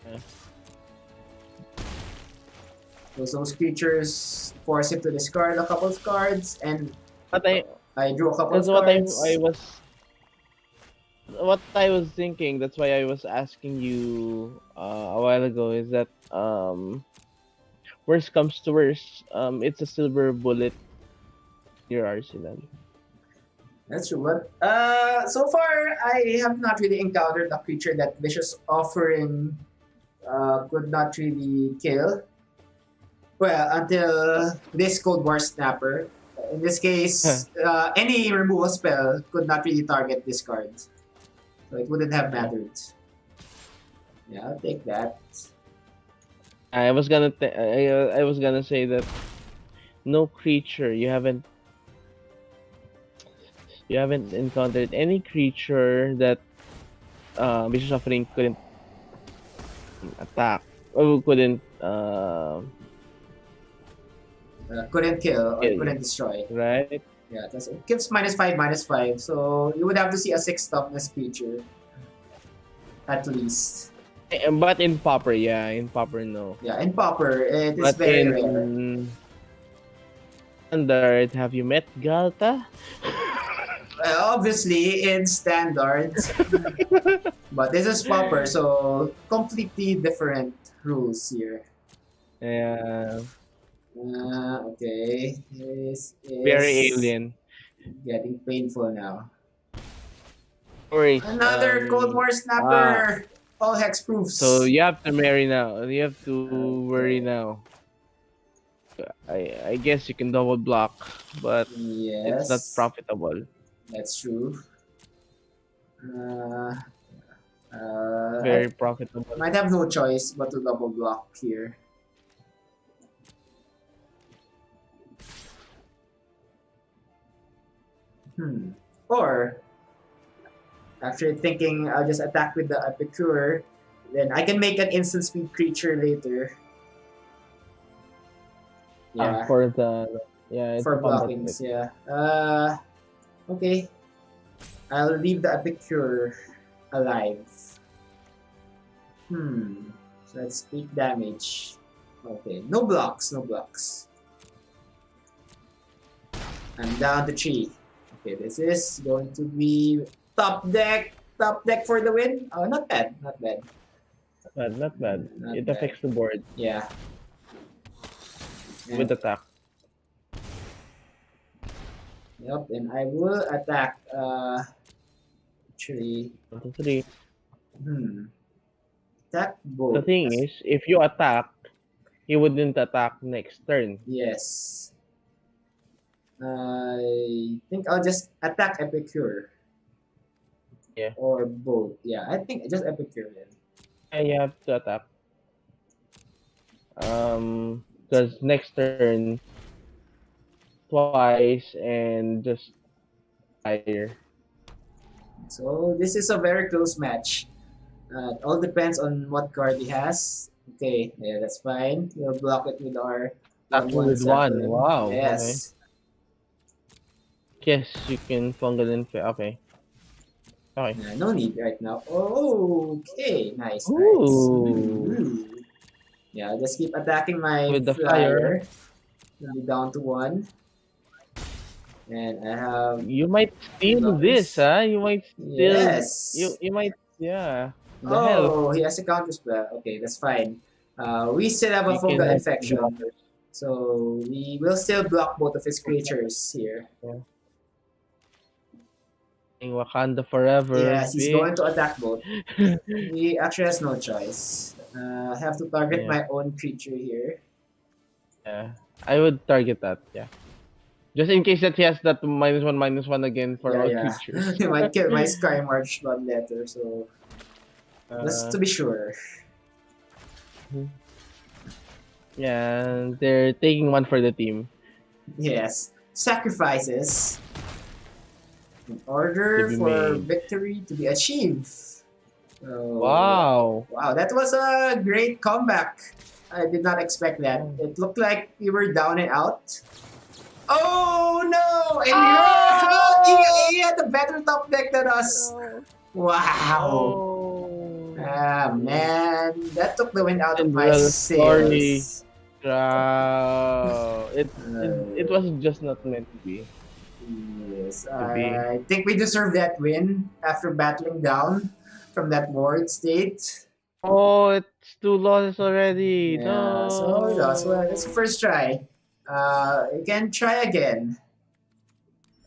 Yeah. Those creatures force him to discard a couple of cards, and But I drew a couple of that's what cards. what I was thinking. That's why I was asking you a while ago. Is that worst comes to worst, it's a silver bullet in your arsenal. That's true. But so far, I have not really encountered a creature that Vicious Offering could not really kill. Well, until this Cold War Snapper. In this case, any removal spell could not really target this card. So it wouldn't have mattered. Yeah, I'll take that. I was gonna I was gonna say that no creature you haven't encountered any creature that Vicious Offering couldn't attack or couldn't Couldn't kill or kill, couldn't destroy. right? Yeah, it gives -5/-5. So you would have to see a 6 toughness creature. At least. But in Pauper, no. Yeah, in Pauper, it is But very rare. in Standard, have you met Galta? Obviously, in Standard. But this is Pauper, so completely different rules here. Yeah, Okay. This is very alien. getting painful now. Worries. Another Cold War Snapper! All hex proofs. So you have to marry now. You have to worry now. I guess you can double block, but Yes. it's not profitable. That's true. Very I profitable. might have no choice but to double block here. Or, after thinking I'll just attack with the Epicure, then I can make an instant speed creature later. Yeah, For the it's for a combat blockings, trick. yeah. Okay. I'll leave the Epicure alive. So that's 8 damage. Okay, no blocks. I'm down to 3. Okay, this is going to be top deck for the win. Oh, not bad. Not bad. Not It bad. affects the board Yeah. with attack. Yep, and I will attack 3. 1, 2, 3. Hmm. Attack The both. thing is, if you attack, he wouldn't attack next turn. Yes. I think I'll just attack Epicure Yeah. or both. Yeah, I think just Epicure then. Yeah, you have to attack. Because next turn, twice and just fire. So this is a very close match. It all depends on what card he has. Okay, yeah, that's fine. We'll block it with our Attacking 1/1 with one. Zeppelin. Wow. Okay. Yes. Yes, you can fungal and okay. Okay. No need right now. Oh, okay. Nice, nice. Ooh. Yeah, just keep attacking my With the fire, flyer. We'll be down to one. And I have you might steal this, guns. huh? You might steal. Yes. You might. Yeah. The health. Oh, he has a counter spell. Okay, that's fine. We still have a You can fungal have infection. blockers. So we will still block both of his creatures here. Yeah. Wakanda forever, Yes, he's going bitch. to attack both. He actually has no choice. I have to target Yeah. my own creature here. Yeah. I would target that. Yeah. Just in case that he has that -1/-1 again for Yeah, all yeah. creatures. He might kill my Sky March blood letter, so just Uh, to be sure. yeah, they're taking one for the team. Yes. Sacrifices in To order be for made. victory to be achieved. So, Wow. wow, that was a great comeback. I did not expect that. It looked like we were down and out. Oh no! And he had a better top deck than us. No. Wow. Oh. Ah man, that took the wind out of my Cinderella story. sails. Wow. It Uh, was just not meant yes, to be. I think we deserve that win after battling down from that board state. Oh, it's 2 losses already. Yeah, so we lost. Well, that's the No. first try. Again, try again.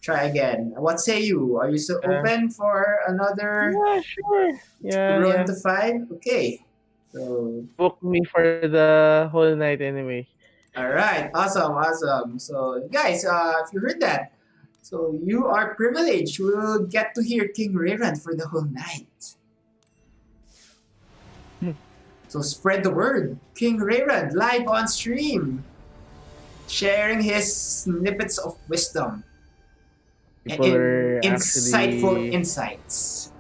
Try again. What say you? Are you still Yeah. open for another Yeah, sure. Yeah, run yeah. to five? Okay. So, Book me for the whole night anyway. all right. Awesome, awesome. So, guys, if you heard that, so you are privileged. You will get to hear King Rayran for the whole night. So spread the word. King Rayran live on stream, sharing his snippets of wisdom and People are insightful actually insights.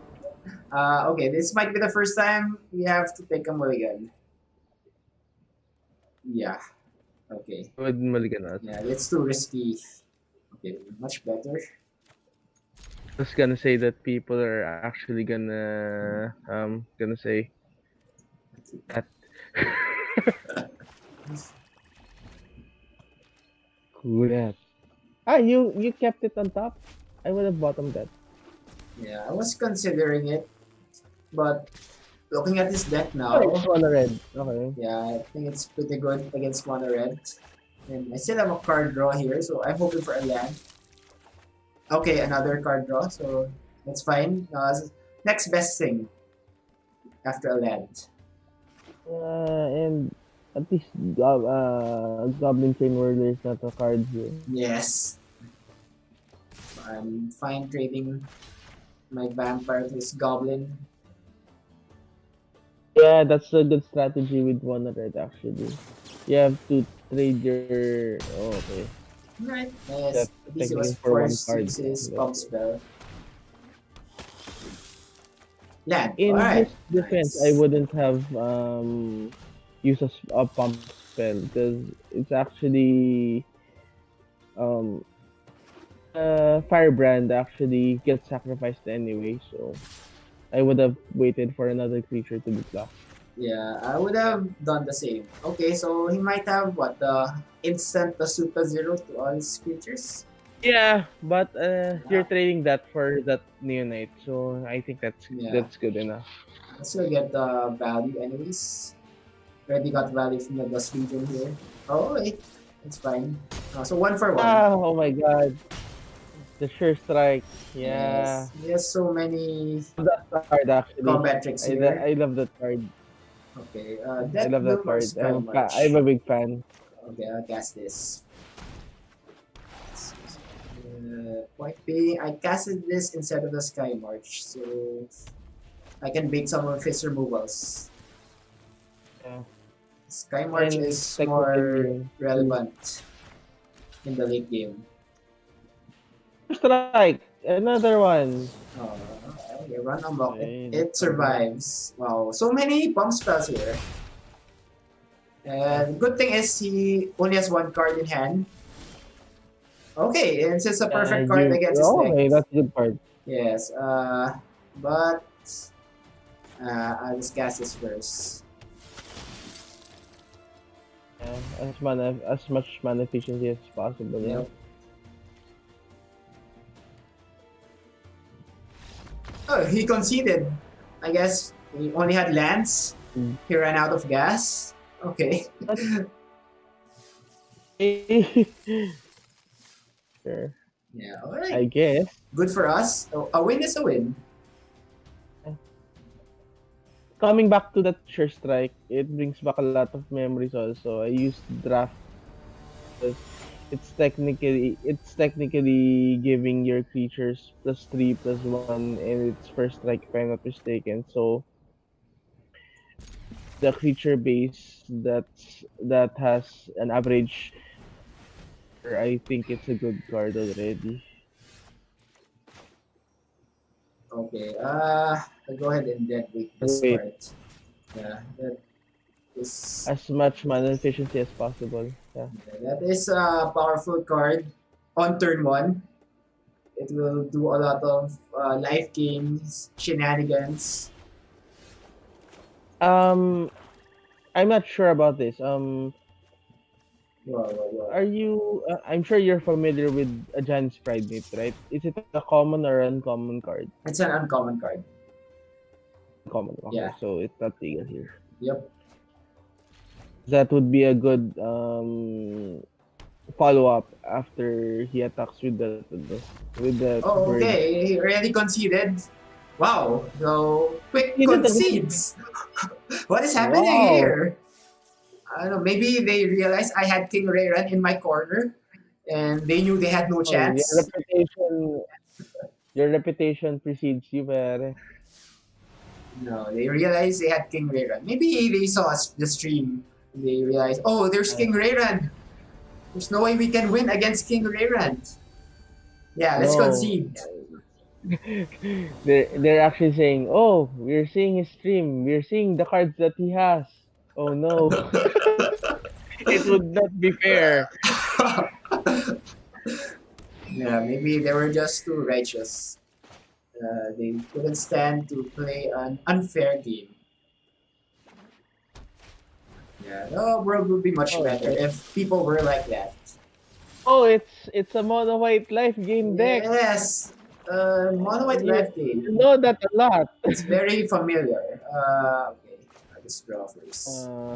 Okay, this might be the first time we have to take a mulligan. Yeah. Okay. with Mulligan. Yeah, it's too risky. Okay, much better. I was gonna say that people are actually gonna say that. Cool that. Ah, you kept it on top. I would have bottomed that. Yeah, I was considering it, but looking at this deck Oh, it's now, mono red. Okay. yeah, I think it's pretty good against mono red. And I still have a card draw here, so I'm hoping for a land. Okay, another card draw, so that's fine. Next best thing after a land. And at least Goblin Chain Whirler is not a card here. Yes. I'm fine trading my vampire to this goblin. Yeah, that's a good strategy with one red actually. You have to trade your. Oh, okay. Right. That's Yes. At least it technically was for one forced to card. use Yeah, his that's pump spell. Land. in his Alright. defense, I Nice. wouldn't have used a pump spell because it's actually um Firebrand actually gets sacrificed anyway, so I would have waited for another creature to be blocked. Yeah, I would have done the same. Okay, so he might have what the instant Bazooka Zero to all his creatures. Yeah, but you're Yeah. trading that for that Neonite, so I think Yeah. that's good enough. Let's still get the value anyways. Already got value from the Dust Legion here. Oh wait, it's fine. So one for one. Ah, oh my god. The sure strike. Yeah. Yes, he has so many I love that card actually. combat tricks here. I love that card. Okay, I Death love that Bloomer card. Sky March. I'm a big fan. Okay, I'll cast this. Point being, I casted this instead of the Sky March, so I can bait some of his removals. Yeah. Sky March And is more technically, relevant in the late game. strike. Another one. Uh, okay, run unlock it. Ay, It nako. survives. Wow, so many pump spells here. Yeah. And good thing is he only has one card in hand. Okay, and it's a Yeah, perfect card against his deck. okay, that's a good card. Yes, but I'll just cast this first. Yeah, as much mana efficiency as possible. Yeah. Yep. Oh, he conceded. I guess he only had lands. Mm. He ran out of gas. Okay. Sure. Yeah, I alright. guess. Good for us. A win is a win. Coming back to that sure strike, it brings back a lot of memories also. I used draft. It's technically giving your creatures +3/+1 and it's first strike if I'm not mistaken. So the creature base that has an average, I think it's a good card already. Okay, I'll go ahead and dead weight this Wait, card. Yeah, is as much mana efficiency as possible. Yeah. that is a powerful card on turn one. It will do a lot of life gains, shenanigans. Um, I'm not sure about this. Wow, wow, wow. Are you? I'm sure you're familiar with a Jan's Pride Mate, right? Is it a common or uncommon card? It's an uncommon card. Common. Okay, Yeah. so it's not legal here. Yep. That would be a good follow up after he attacks with the Oh, bird. okay. He already conceded. Wow. So quick He did again. concedes. What is happening Wow. here? I don't know. Maybe they realized I had King Rayran in my corner, and they knew they had no Oh, chance. your reputation precedes you, pare. No, they realized they had King Rayran. Maybe they saw the stream. They realized, oh, there's Uh, King Rayran. There's no way we can win against King Rayran. Yeah, let's no. concede. They're actually saying, "Oh, we're seeing his stream. We're seeing the cards that he has." Oh no, it would not be fair. Yeah, maybe they were just too righteous. They couldn't stand to play an unfair game. Yeah, the world would be much Oh, better if people were like that. oh, it's a mono white life game deck. Yes, mono white You left game. know that a lot. It's very familiar. Okay, I'll just draw first. Uh,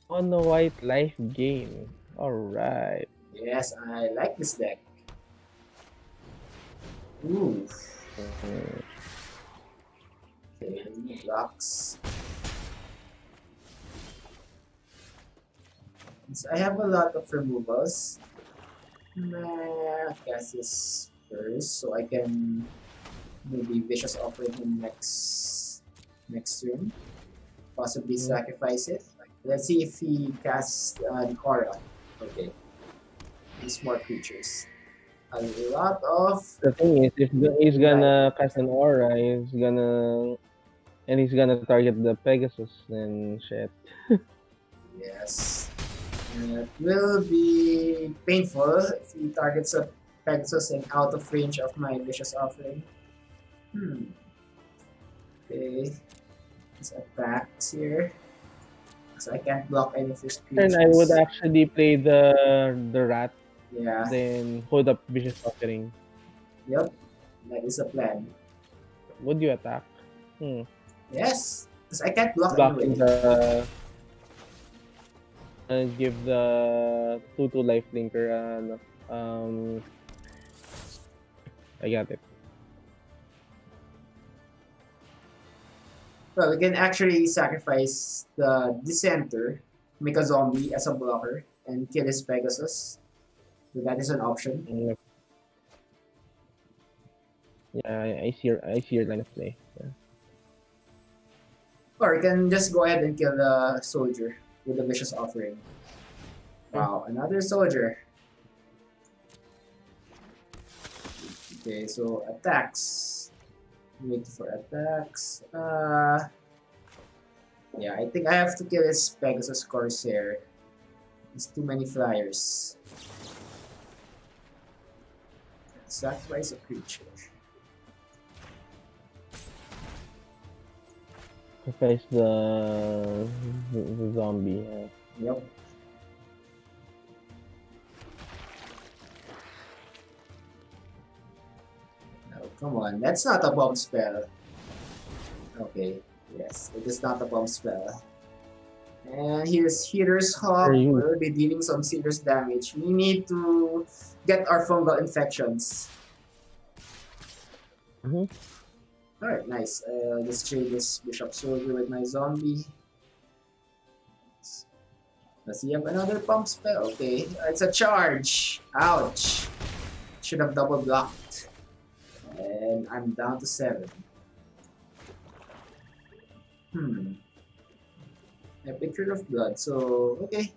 mono white life game. All right. Yes, I like this deck. Ooh, Mm, okay, blocks. So I have a lot of removals. Cast this first, so I can maybe Vicious Offering him next turn. Possibly mm. sacrifice it. Let's see if he casts an aura. Okay, these more creatures. A lot of The thing is, if he's gonna cast an aura, he's gonna target the Pegasus, then shit. yes. It will be painful if he targets a Pegasus and out of range of my Vicious Offering. Okay. Let's attacks here. So I can't block any of his Then I would creatures. actually play the rat, Yeah. then hold up Vicious Offering. Yep. That is a plan. Would you attack? Hmm. Yes. Because I can't block Blocking anyway. the give the 2-2 life linker. No. I got it. Well, we can actually sacrifice the Dissenter, make a zombie as a blocker, and kill his Pegasus. So that is an option. Mm, yeah, I see your line of play. Yeah. Or we can just go ahead and kill the soldier with the Vicious Offering. Wow, another soldier. Okay, so attacks. Wait for attacks. Yeah, I think I have to kill his Pegasus Corsair. There's too many flyers. Sacrifice a creature. Sacrifice the zombie. Yep. No, come on. That's not a bomb spell. Okay. Yes, it is not a bomb spell. And here's Heater's Are Hawk. you? We'll be dealing some serious damage. We need to get our fungal infections. Mm-hmm. Alright, nice. Let's trade this Bishop Soldier with my zombie. Does he have another pump spell? Okay, it's a charge. Ouch. Should have double blocked. And I'm down to 7. A picture of blood. So, okay.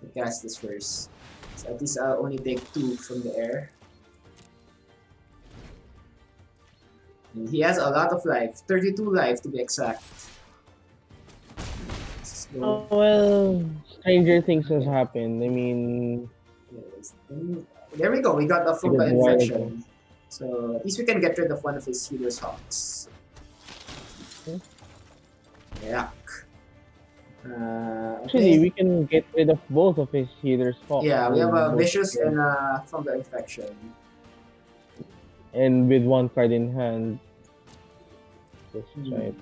I'll cast this first. So at least I'll only take 2 from the air. And he has a lot of life. 32 life to be exact. Oh well, stranger things has happened. I mean, Yes. There we go. We got the it was fungal a while ago. infection. So at least we can get rid of one of his Healer's Hawks. Hmm. Yuck. Actually, Okay. we can get rid of both of his healers. Yeah, we have a Vicious and a fungal infection. And with one card in hand. Let's try it.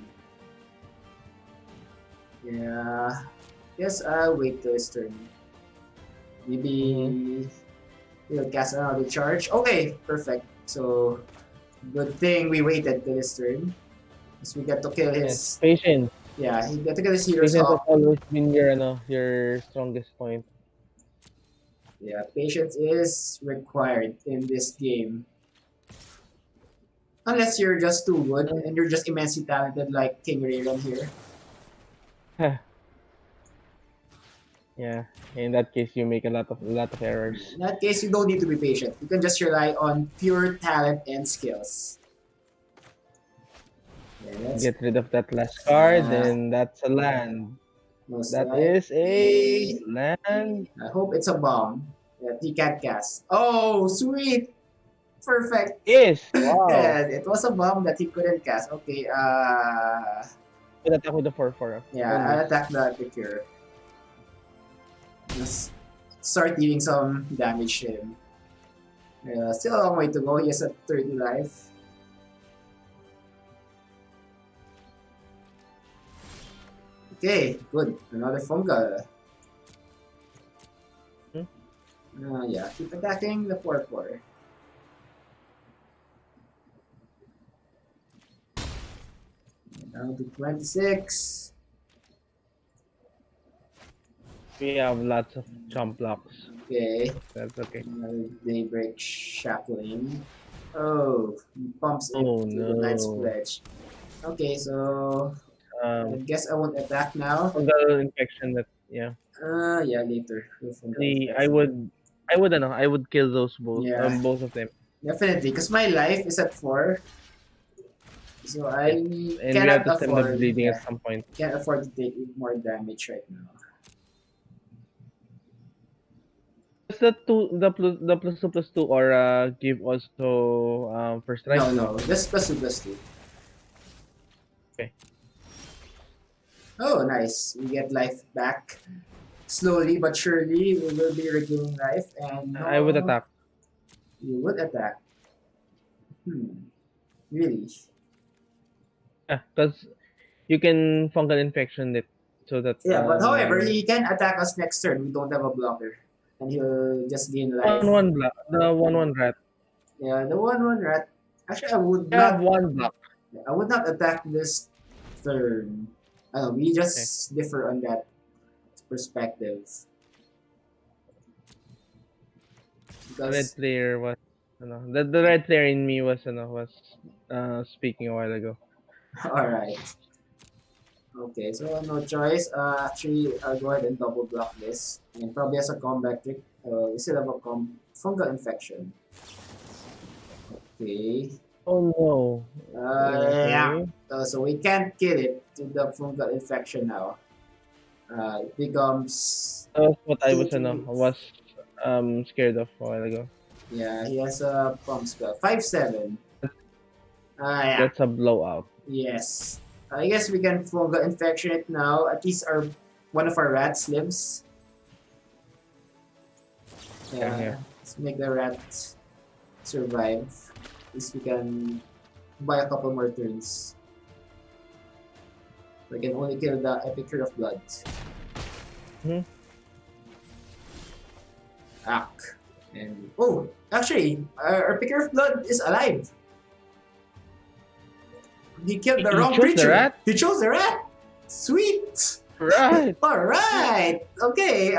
Yeah. Guess I'll wait till his turn. Maybe he'll cast another charge. Okay, perfect. So good thing we waited till his turn. Because we get to kill his Yes, patience. yeah, he get to kill his Healer's Patience has Hawk. always been your strongest point. Yeah, patience is required in this game. Unless you're just too good and you're just immensely talented like King Raylan here. Yeah, in that case, you make a lot of errors. In that case, you don't need to be patient. You can just rely on pure talent and skills. Yeah, that's Get rid of that last card, uh, and that's a land. most That is a likely. land. I hope it's a bomb that he can't cast. Oh, sweet! Perfect. Yes, wow. Yeah, it was a bomb that he couldn't cast. Okay, Good attack with the 4/4. yeah, Don't I'll miss. attack the picture. Just start dealing some damage to him. Still a long way to go. He has a 30 life. Okay, good. Another fungal. Yeah, keep attacking the 4/4. Down to 26. We have lots of jump blocks. Okay. That's okay. Another Daybreak Shackling. Oh, he pumps Oh into the Knight's no. Pledge. Okay, so I guess I won't attack now. Fungal infection. Yeah. Yeah, later. With fungal See, I infection. would, I would kill those both. Yeah, Both of them. definitely. Because my life is at 4. So I Yes. And we cannot have to stem the afford, bleeding yeah, at some point. can't afford to take more damage right now. Does the plus two plus two aura give also first strike? No, No. no, just +2/+2. Okay. Oh, nice. We get life back. Slowly but surely, we will be regaining life. And I would no, attack. you would attack. Really? Because you can fungal infection it so that Yeah, but however, he can attack us next turn. We don't have a blocker. And he'll just gain life. 1-1 block, the 1-1 rat. Yeah, the one rat. Actually, You have one block. I would not attack this turn. We Okay. just differ on that perspective. The red Because player was, the red player in me was, speaking a while ago. all right. Okay, so no choice. Actually, I'll go ahead and double block this. And probably as a combat trick, we still have a fungal infection. Okay. Oh no. Yeah. Okay. So we can't kill it to the fungal infection now. It becomes That was what I 2 was, 3. scared of a while ago. Yeah, he has a pump spell. 5/7. Yeah. That's a blowout. Yes. I guess we can fungal infection it now. At least one of our rats lives. Here, Yeah. here. Let's make the rat survive. At least we can buy a couple more turns. We can only kill the Epicure of Blood. Mhm. Ack. And actually, our Epicure of Blood is alive. He killed the He wrong chose the creature. rat? He chose the rat. Sweet. Right. All right. Okay.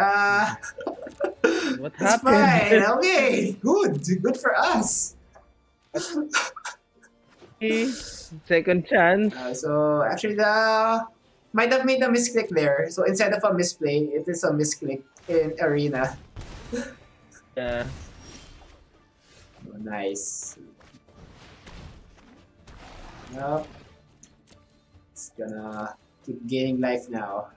What It's happened? fine. Okay. Good for us. Okay. Second chance. So actually, the might have made a misclick there. So instead of a misplay, it is a misclick in arena. Yeah. Oh, nice. Yep. It's gonna keep gaining life now.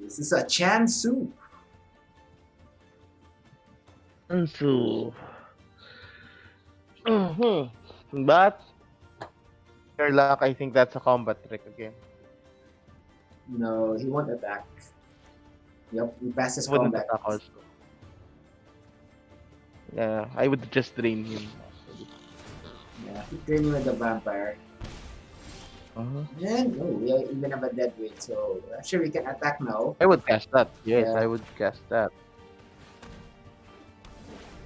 This is a Chansu. Ansu. But your luck, I think that's a combat trick again. No, he won't attack. Yep, he passes Wouldn't combat. attack also. Yeah, I would just drain him. Yeah, keep training with the vampire. And we even have a dead weight, so actually we can attack now. I would cast that. Yes, Yeah. I would cast that.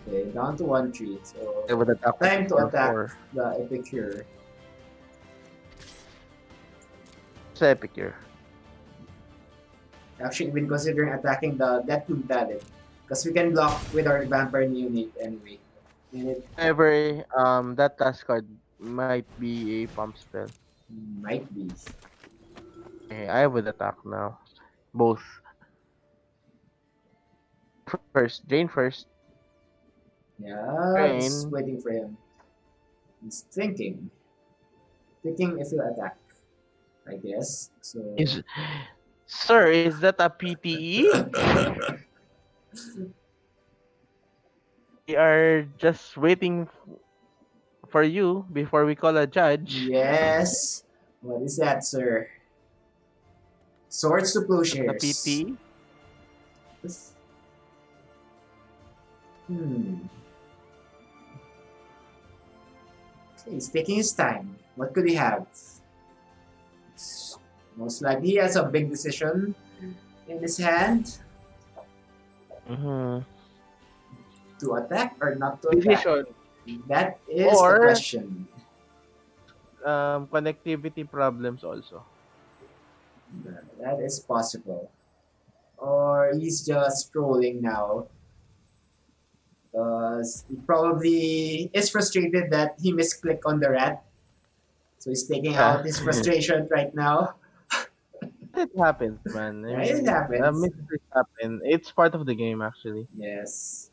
Okay, down to 1-3. So I would attack time to for attack 4. the Epicure. It's epic here. Actually, been considering attacking the Death Tomb Talent because we can block with our vampire neonate anyway. And it However, that task card might be a pump spell. might be. Okay, I would attack now. Both. First, drain first. Yeah, just Drain. waiting for him. He's thinking. Thinking if he'll attack. I guess. So Sir, is that a PTE? We are just waiting for you before we call a judge. yes. What is that, sir? Swords to The plowshares. PTE? Hmm. Okay, he's taking his time. What could he have? Most likely he has a big decision in his hand Mm-hmm. to attack or not to attack. Decision. That is the Or- question. Connectivity problems also. That is possible. Or he's just trolling now. Because he probably is frustrated that he misclicked on the rat. So he's taking out his frustration right now. It happens, man. Yeah, it happens. Mistakes happen. It's part of the game, actually. Yes.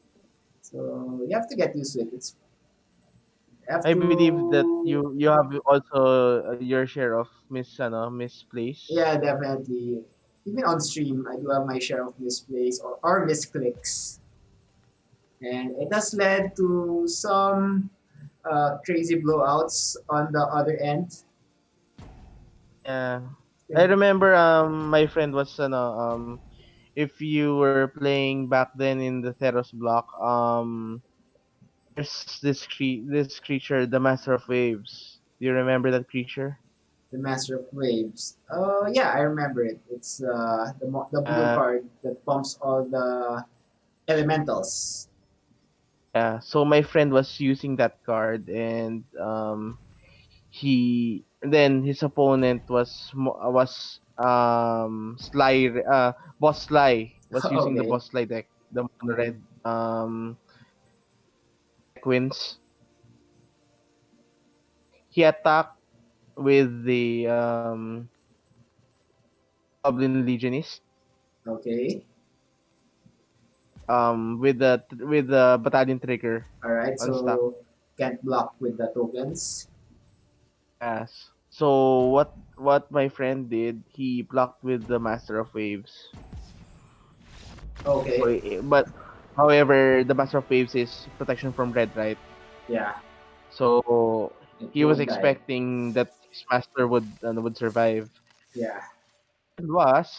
So you have to get used to it. I believe that you have also your share of misplays. Yeah, definitely. Even on stream, I do have my share of misplays or misclicks. And it has led to some crazy blowouts on the other end. Yeah. I remember my friend was if you were playing back then in the Theros block, there's this creature, the Master of Waves. Do you remember that creature? The Master of Waves. Oh yeah, I remember it. It's the blue Uh, card that pumps all the elementals. yeah. So my friend was using that card, and then his opponent was Boss Sly was using the Okay. Boss Sly deck, the mono Okay. red Queens. He attacked with the Goblin Legionist, Okay. with the Battalion Trigger All right. on stack. So can't block with the tokens. Yes. So what my friend did, he blocked with the Master of Waves. Okay. But however, the Master of Waves is protection from red, right? Yeah. So It he was won't die. expecting that his master would survive. Yeah. It was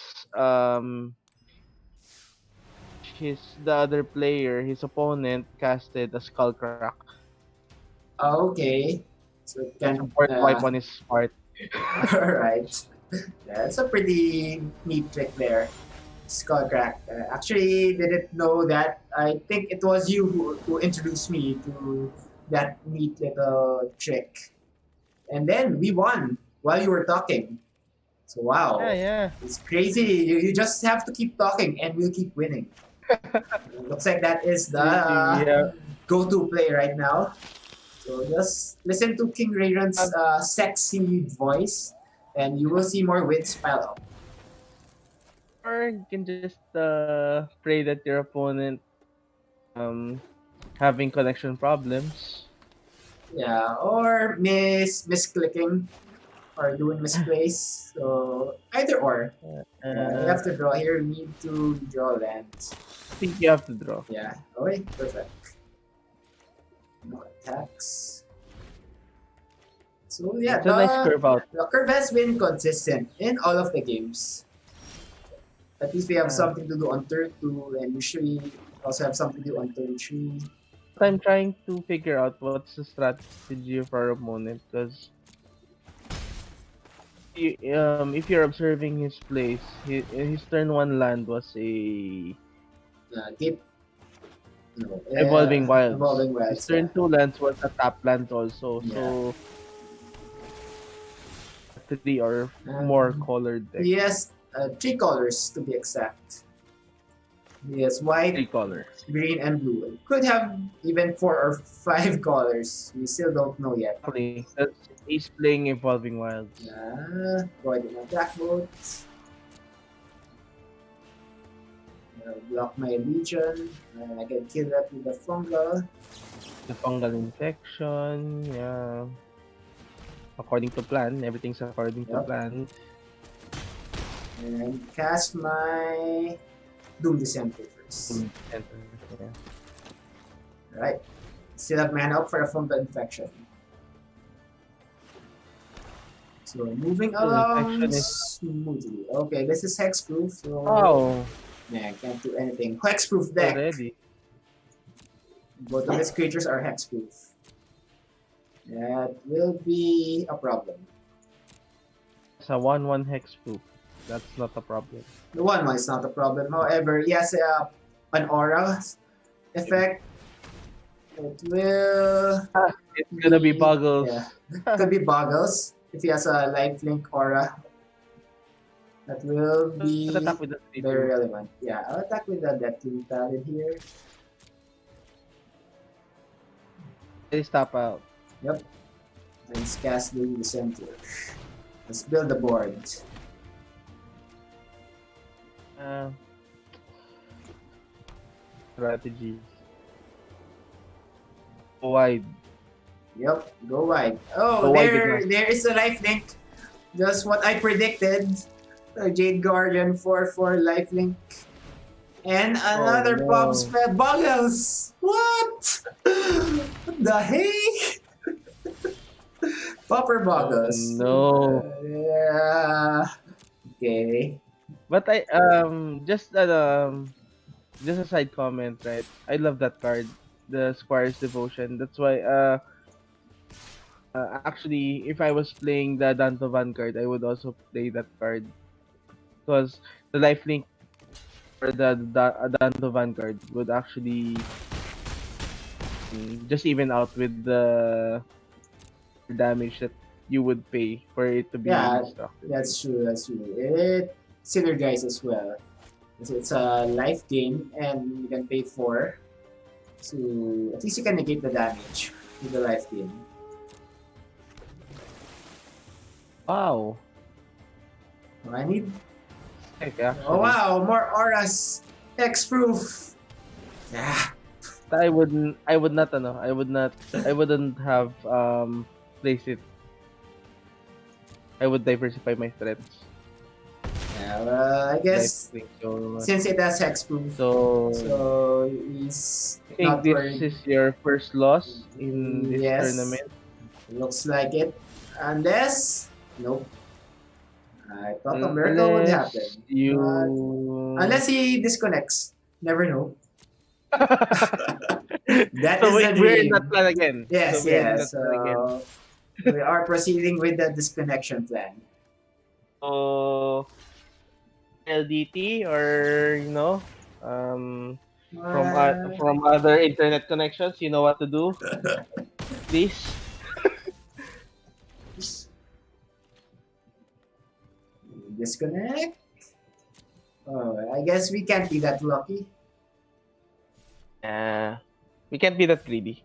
the other player, his opponent casted a Skullcrack. Okay. So it It's a can. fourth wipe on his part. All right. That's a pretty neat trick there. Skullcrack. Actually, didn't know that. I think it was you who introduced me to that neat little trick. And then we won while you were talking. So Yeah, wow, yeah. it's crazy. You just have to keep talking and we'll keep winning. Looks like that is the Yeah. go-to play right now. So just listen to King Rayron's sexy voice and you will see more wins pile up. Or you can just pray that your opponent um having connection problems. Yeah, or misclicking or doing misplays. So either or. Yeah, you Uh, have to draw here. You need to draw lands. I think you have to draw. Yeah. Okay, perfect. No attacks. So yeah, It's a nice curve out. the curve has been consistent in all of the games. At least we have Uh, something to do on turn two, and usually also have something to do on turn three. but I'm trying to figure out what's the strategy of our opponent, because if you're observing his plays, his turn one land was a Deep, no, Evolving Wilds. evolving His wells. Yeah, turn two lands was a tap land also, yeah. so three or more Um, colored deck. he has three colors to be exact. He has white, Three color. green, and blue. It could have even four or five colors. We still don't know yet. Exactly. That's he's playing Evolving Wilds. Go ahead and attack mode. Block my legion. I can kill that with the fungal. The fungal infection, yeah. According to plan, everything's according to Yep. plan. And cast my Doom Descenter first. Center, yeah. Alright. Still have mana up for a fungal infection. So moving Infection along is smoothly. Okay, this is hexproof, so oh yeah, can't do anything. Hexproof deck. already. Both of these creatures are hexproof. That will be a problem. It's a 1/1 hexproof. That's not a problem. The one is not a problem. However, he has an aura effect. It will It's gonna be Boggles. yeah, could be boggles if he has a lifelink aura. That will Let's be attack with the 3 very relevant. Yeah, I'll attack with the Death to Talent here. They stop out. Yep. Let's cast the center. Let's build the board. Uh, Strategy. Go wide. Yep, go wide. Oh, Go wide with there is a lifelink. Just what I predicted. A Jade Guardian 4/4 lifelink. And another no. pop spell. Boggles! What? What the heck? Pauper Boggles. No. Yeah. Okay. But just a side comment, right? I love that card. the Squire's Devotion. That's why actually if I was playing the Dantovan card, I would also play that card because the lifelink or the Dantovan card would actually just even out with the damage that you would pay for it to be Yeah, destructed. that's true. That's true. It synergizes as well. It's a life gain, and you can pay 4. So at least you can negate the damage with the life gain. Wow. Oh, I need. Heck, Oh actually. wow, more auras. X-proof. Yeah. I wouldn't have placed it. I would diversify my threats. Yeah, well, I Life guess link so since it has hexproof, so so he's I think not this worried. is your first loss in this Yes, tournament. looks like it. Unless, nope. I thought a miracle would Unless happen, but you unless he disconnects, never know. That so is the we're in that dream. plan again. So Yes, we're in that yes. plan again. We are proceeding with the disconnection plan. So LDT or um Uh, from other internet connections, you know what to do, please. disconnect. Oh, I guess we can't be that lucky. Uh, we can't be that greedy.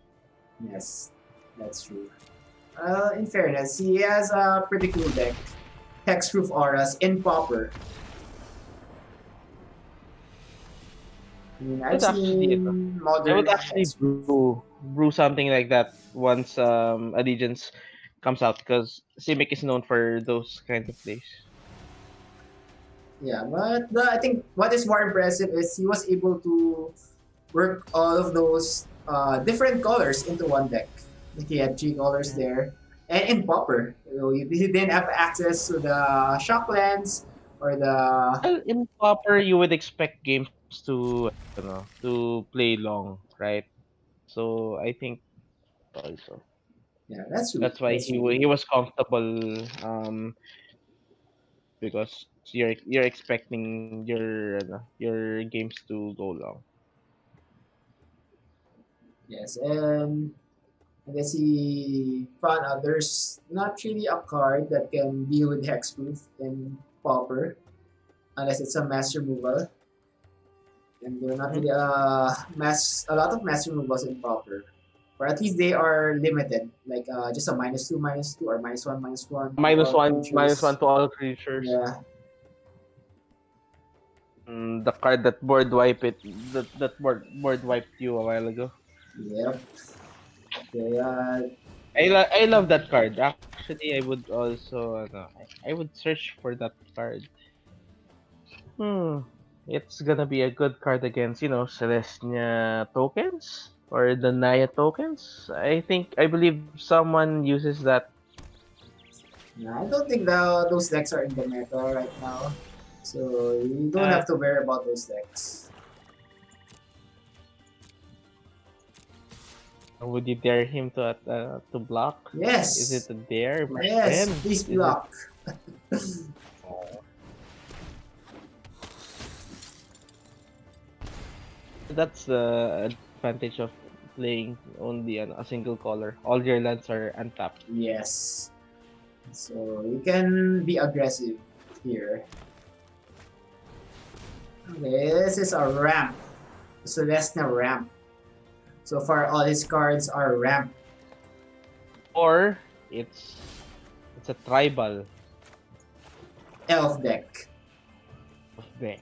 Yes, that's true. In fairness, he has a pretty cool deck. Hexproof auras in Pauper. I mean, I I've would actually seen I modern would actually Hexproof. brew something like that once Allegiance comes out because Simic is known for those kind of plays. Yeah, but I think what is more impressive is he was able to work all of those different colors into one deck. Like he had 3 colors there. And in Pauper, he didn't have access to the shock lens or the. Well, in Pauper, you would expect games to play long, right? So I think also Yeah, that's true. that's why That's true. he was comfortable because you're expecting your games to go long. Yes, and I guess he found out there's not really a card that can deal with hexproof in Pauper unless it's a mass removal. And there are not Mhm. really a lot of mass removals in Pauper. Or at least they are limited, like just a -2/-2 or -1/-1 to Minus all one, minus creatures. one to all creatures. Yeah, The card that board wiped you a while ago. yep. They, I love that card. Actually, I would also I would search for that card. Hmm. It's gonna be a good card against, Celestia tokens or the Naya tokens. I believe someone uses that. I don't think those decks are in the meta right now. So you don't Uh, have to worry about those decks. would you dare him to block? Is it Yes, a dare, my yes, friend? please Is it? block. Oh, that's the advantage of playing only a single color. All your lands are untapped. Yes. So you can be aggressive here. Okay, this is a ramp. Celestia ramp. So far, all his cards are ramp. Or it's a tribal Elf deck. deck.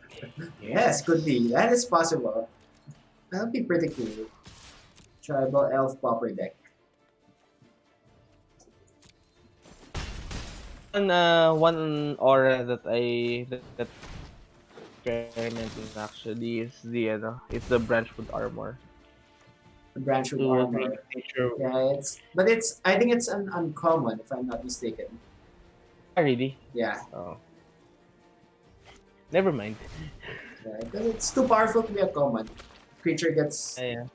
Yes, could Yes. be. That is possible. That would be pretty cool. Tribal Elf Pauper deck. One aura that that experimenting actually is it's the branchwood armor Branch with to create armor. nature. Yeah, I think it's an uncommon if I'm not mistaken. Ah, really? Yeah, Oh, never mind. yeah, because it's too powerful to be a common. Creature Ah, gets yeah.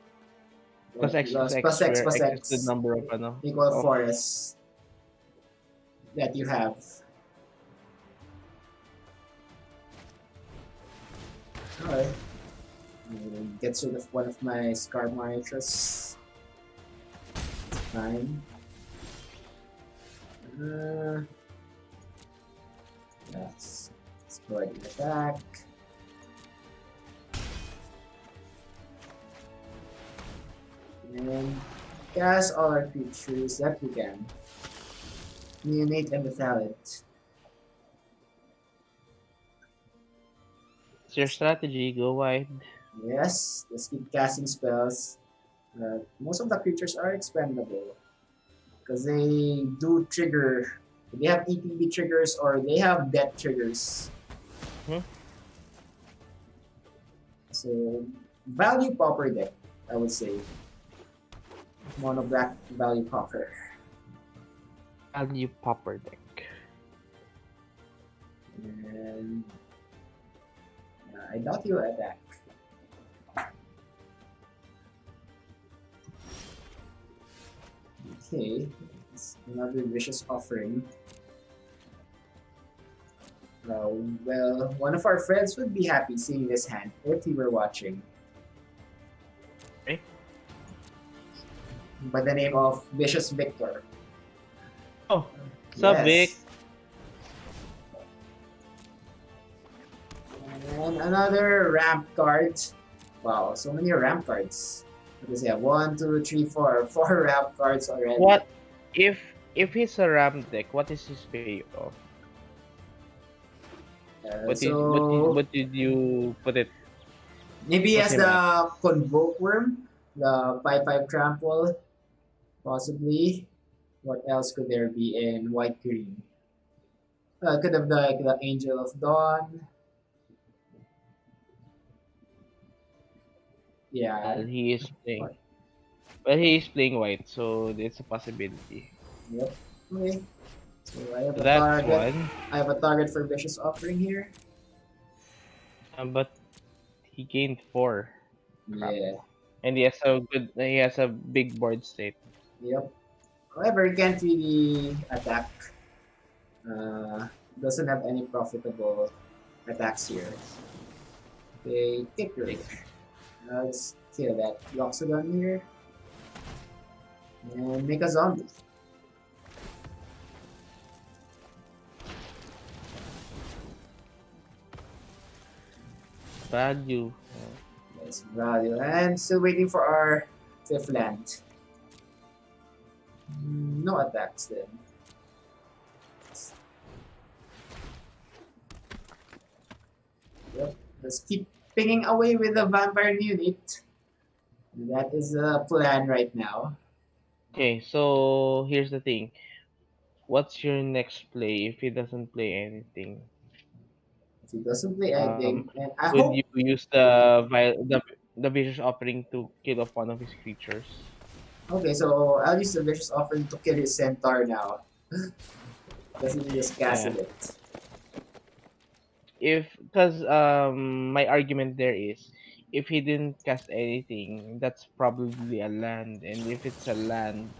Because X is Because X, plus X where plus X is the X number of ano equal of forests that you have. Alright. Gets rid of one of my Scar Monitors. Fine. Uh, yes. Let's go ahead and attack. And cast all our creatures that we can. Neonate and Methallit. it's your strategy. Go wide. Yes, let's keep casting spells. Most of the creatures are expendable because they do trigger. They have ETB triggers or they have death triggers. Hmm? So value Pauper deck, I would say. Mono black value Pauper. Value Pauper deck. And I doubt he'll attack. Okay, it's another vicious offering. Well, one of our friends would be happy seeing this hand if he were watching. Okay. By the name of Vicious Victor. Oh, sub Vic. Yes. And another ramp card. Wow, so many ramp cards. What does he have? 1, 2, 3, 4. 4 ramp cards already. What if he's a ram deck? What is his payoff? What did you put it? Maybe he Put has him at? the Convoke Worm, the 5/5 Trample, possibly. What else could there be in white green? Could have the Angel of Dawn. Yeah. He is playing. Well, he is playing white, so it's a possibility. Yep. Okay. So I have a That's target. one. I have a target for Vicious Offering here. But he gained 4. Crap. Yeah. And he has a big board state. Yep. However, he can't really attack. Doesn't have any profitable attacks here. Okay, kick rate. Let's kill that Loxodon here. And make a zombie. Value. Nice value. And still waiting for our 5th land. No attacks then. Yep. Let's keep pinging away with the vampire unit. That is the plan right now. Okay, so here's the thing. What's your next play if he doesn't play anything? If he doesn't play anything, Um, and I would hope. you use the vicious offering to kill off one of his creatures? Okay, so I'll use the vicious offering to kill his centaur now. Because he just Yeah. casted it. Because my argument there is, if he didn't cast anything, that's probably a land, and if it's a land,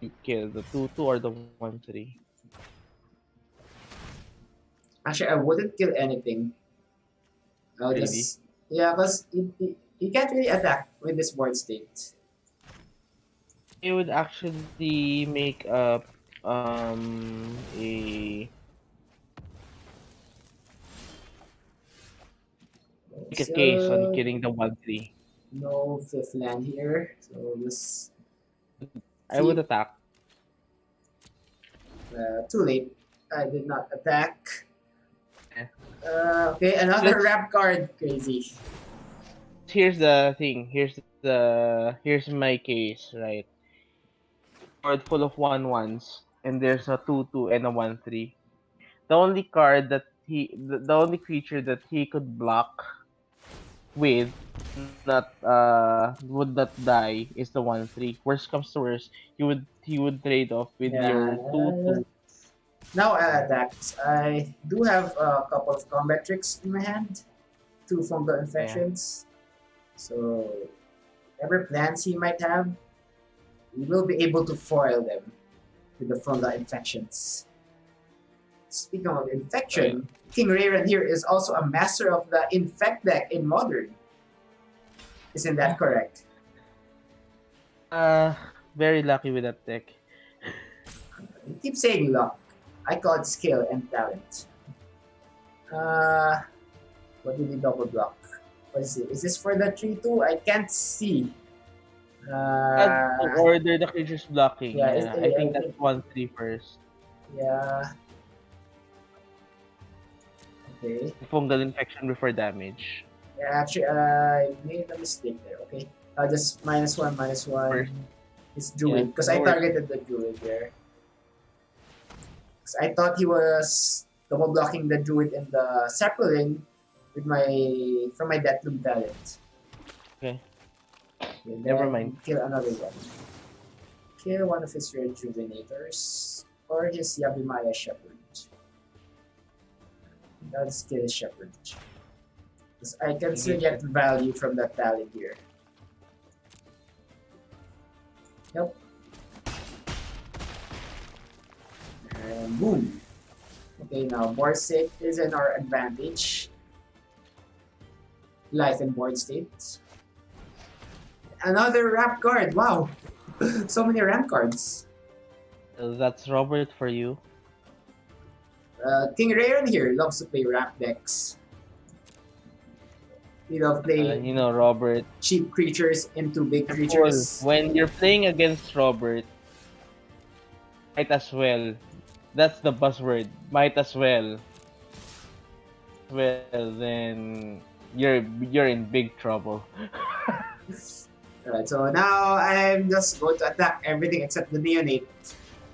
you kill the 2/2 or the 1/3. Actually, I wouldn't kill anything. I'll Really, just. Yeah, because he can't really attack with this board state. it would actually a make a case on So, killing the 1/3. no 5th land here. So, just I would keep. attack. Too late. I did not attack. Eh. Okay, another Let's rap card. Crazy. Here's the thing. Here's my case, right? Board full of 1/1s, and there's a 2/2 and a 1/3. The only creature that he could block with not would not die is the 1/3. Worst comes to worst, he would trade off with Yeah. your 2/2. Now I attack. I do have a couple of combat tricks in my hand. 2 fungal Yeah. infections. So whatever plans he might have, we will be able to foil them with the from the infections. Speaking of Right. infection, King Rayran here is also a master of the infect deck in modern. Isn't that correct? Uh, Very lucky with that deck. You keep saying luck. I call it skill and talent. Uh, what did he double block? What is it? Is this for the 3-2? I can't see. Add to Uh, order the creatures blocking. yeah, Yeah, I I think that's think, 1-3 first. yeah, okay. Fungal infection before damage. Yeah, actually, I made a mistake there. Okay, I'll just minus one. First, It's yeah, Druid because I no worries. targeted the Druid there. 'Cause I thought he was double blocking the Druid and the Sapling with my from my Deathloop talent. Okay, And never mind. then kill another one. Kill one of his Rejuvenators or his Yabimaya Shepherd. Let's kill his Shepherd. Because I can still Engage get value from that talent here. Yep. And boom. Okay, now board state is in our advantage. Life and board state. Another ramp card. Wow. So many ramp cards. That's Robert for you. King Rayron here loves to play ramp decks. He loves playing Robert. cheap creatures into big Careful. creatures. When you're playing against Robert, might as well. That's the buzzword. Might as well. Well, then you're in big trouble. Alright, so now I'm just going to attack everything except the neonate.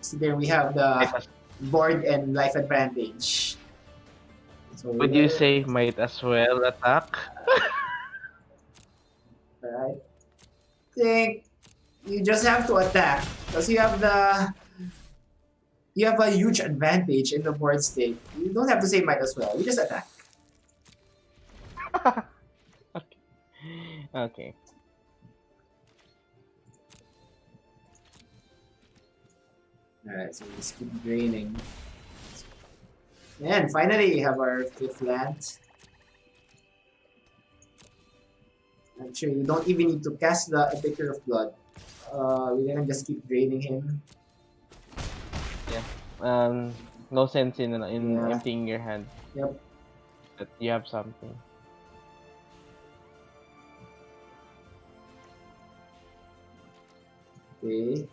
So there we have Might the as- board and life advantage. So Would you say might as well attack? Alright. Think you just have to attack because you have a huge advantage in the board state. You don't have to say might as well. You just attack. Okay. Alright, so we just keep draining. And finally, we have our fifth land. Actually, we don't even need to cast the Epicure of Blood. We can just keep draining him. No sense in Yeah. emptying your hand. Yep. That you have something. Okay,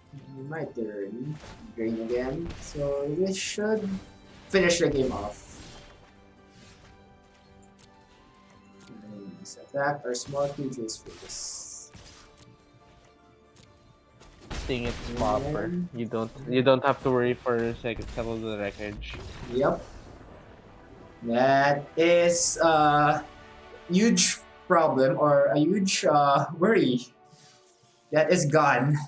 my turn. Drain again. So we should finish the game off. Let's attack our small creatures first. Thing it's Pauper. You don't have to worry for settle the wreckage. Yep. That is a huge problem or a huge worry. That is gone.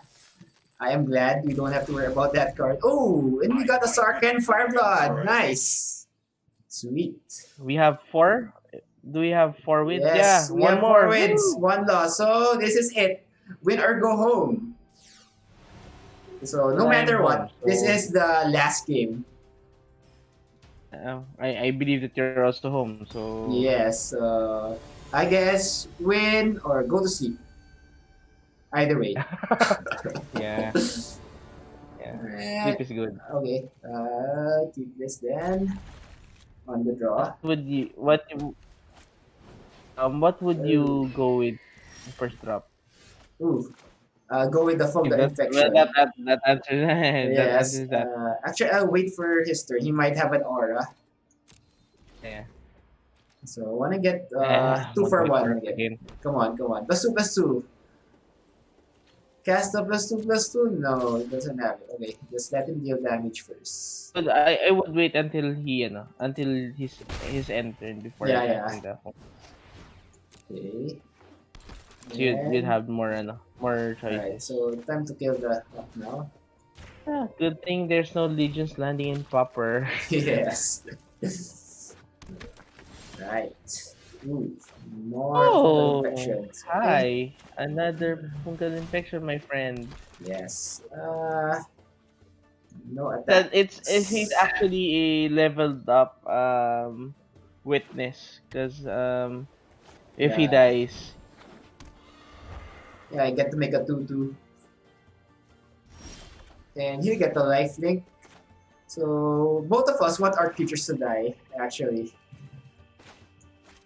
I am glad we don't have to worry about that card. Oh, and we got a Sarkhan Fireblood. Nice. Sweet. We have 4. Do we have 4 wins? Yes, Yeah, we one have more. 4 wins, Woo! 1 loss. So this is it. Win or go home. So no matter what, this is the last game. I believe that you're also home, so Yes. I guess win or go to sleep. Either way. yeah, yeah. Alright. Sleep is good. Okay. Keep this then on the draw. What would you go with first drop? Ooh. Go with the fungal That infection. that answers that Yes. answers that. Actually, I'll wait for his turn. He might have an aura. Yeah. So I wanna get 2 Won't for wait 1 for it again. again. Come on. +2/+2. Cast a +2/+2? No, it doesn't have it. Okay, just let him deal damage first. But I would wait until until his end turn before Yeah, attacking the home. Okay. So you'd have more more Alright, choices. so time to kill the rock now. Good thing there's no legions landing in Pauper. Yes. Right. Ooh, more fungal Oh, infections. Okay. hi. Another fungal infection, my friend. Yes. No That he's attacks. actually a leveled up witness because if he Yeah. dies, Yeah, I get to make a 2-2. And you get the life link. So both of us want our creatures to die, actually.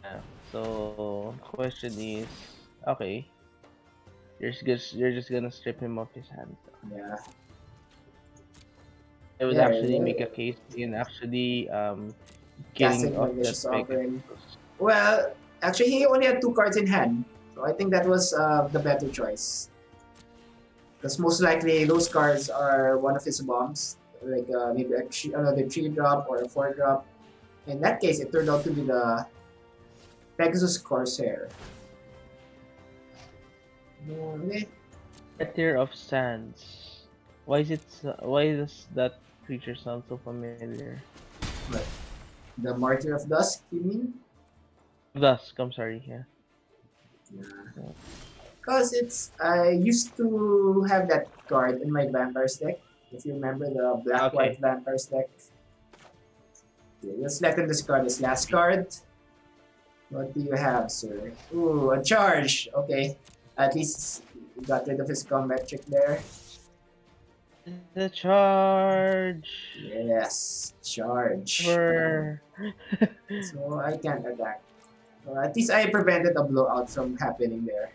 yeah. So question is, okay, you're just gonna strip him of his hand. Yeah. I would There. actually make a case in actually killing Casting off that Malicious Offering. Pegasus. Well, actually, he only had 2 cards in hand. So I think that was the better choice. Because most likely those cards are one of his bombs. Like maybe another 3 drop or a 4 drop. In that case, it turned out to be the Pegasus Corsair. Okay. Tear of Sands. Why is it? Why does that creature sound so familiar? But the Martyr of Dusk, you mean? Dusk. I'm sorry. Yeah. Yeah. Yeah. Because I used to have that card in my Vampires deck. If you remember the black-white Okay. Vampires deck. Okay, let's let him discard his last card. What do you have, sir? Ooh, a charge. Okay. At least he got rid of his combat trick there. The charge. Yes, charge. Over. So I can't attack. At least I prevented a blowout from happening there.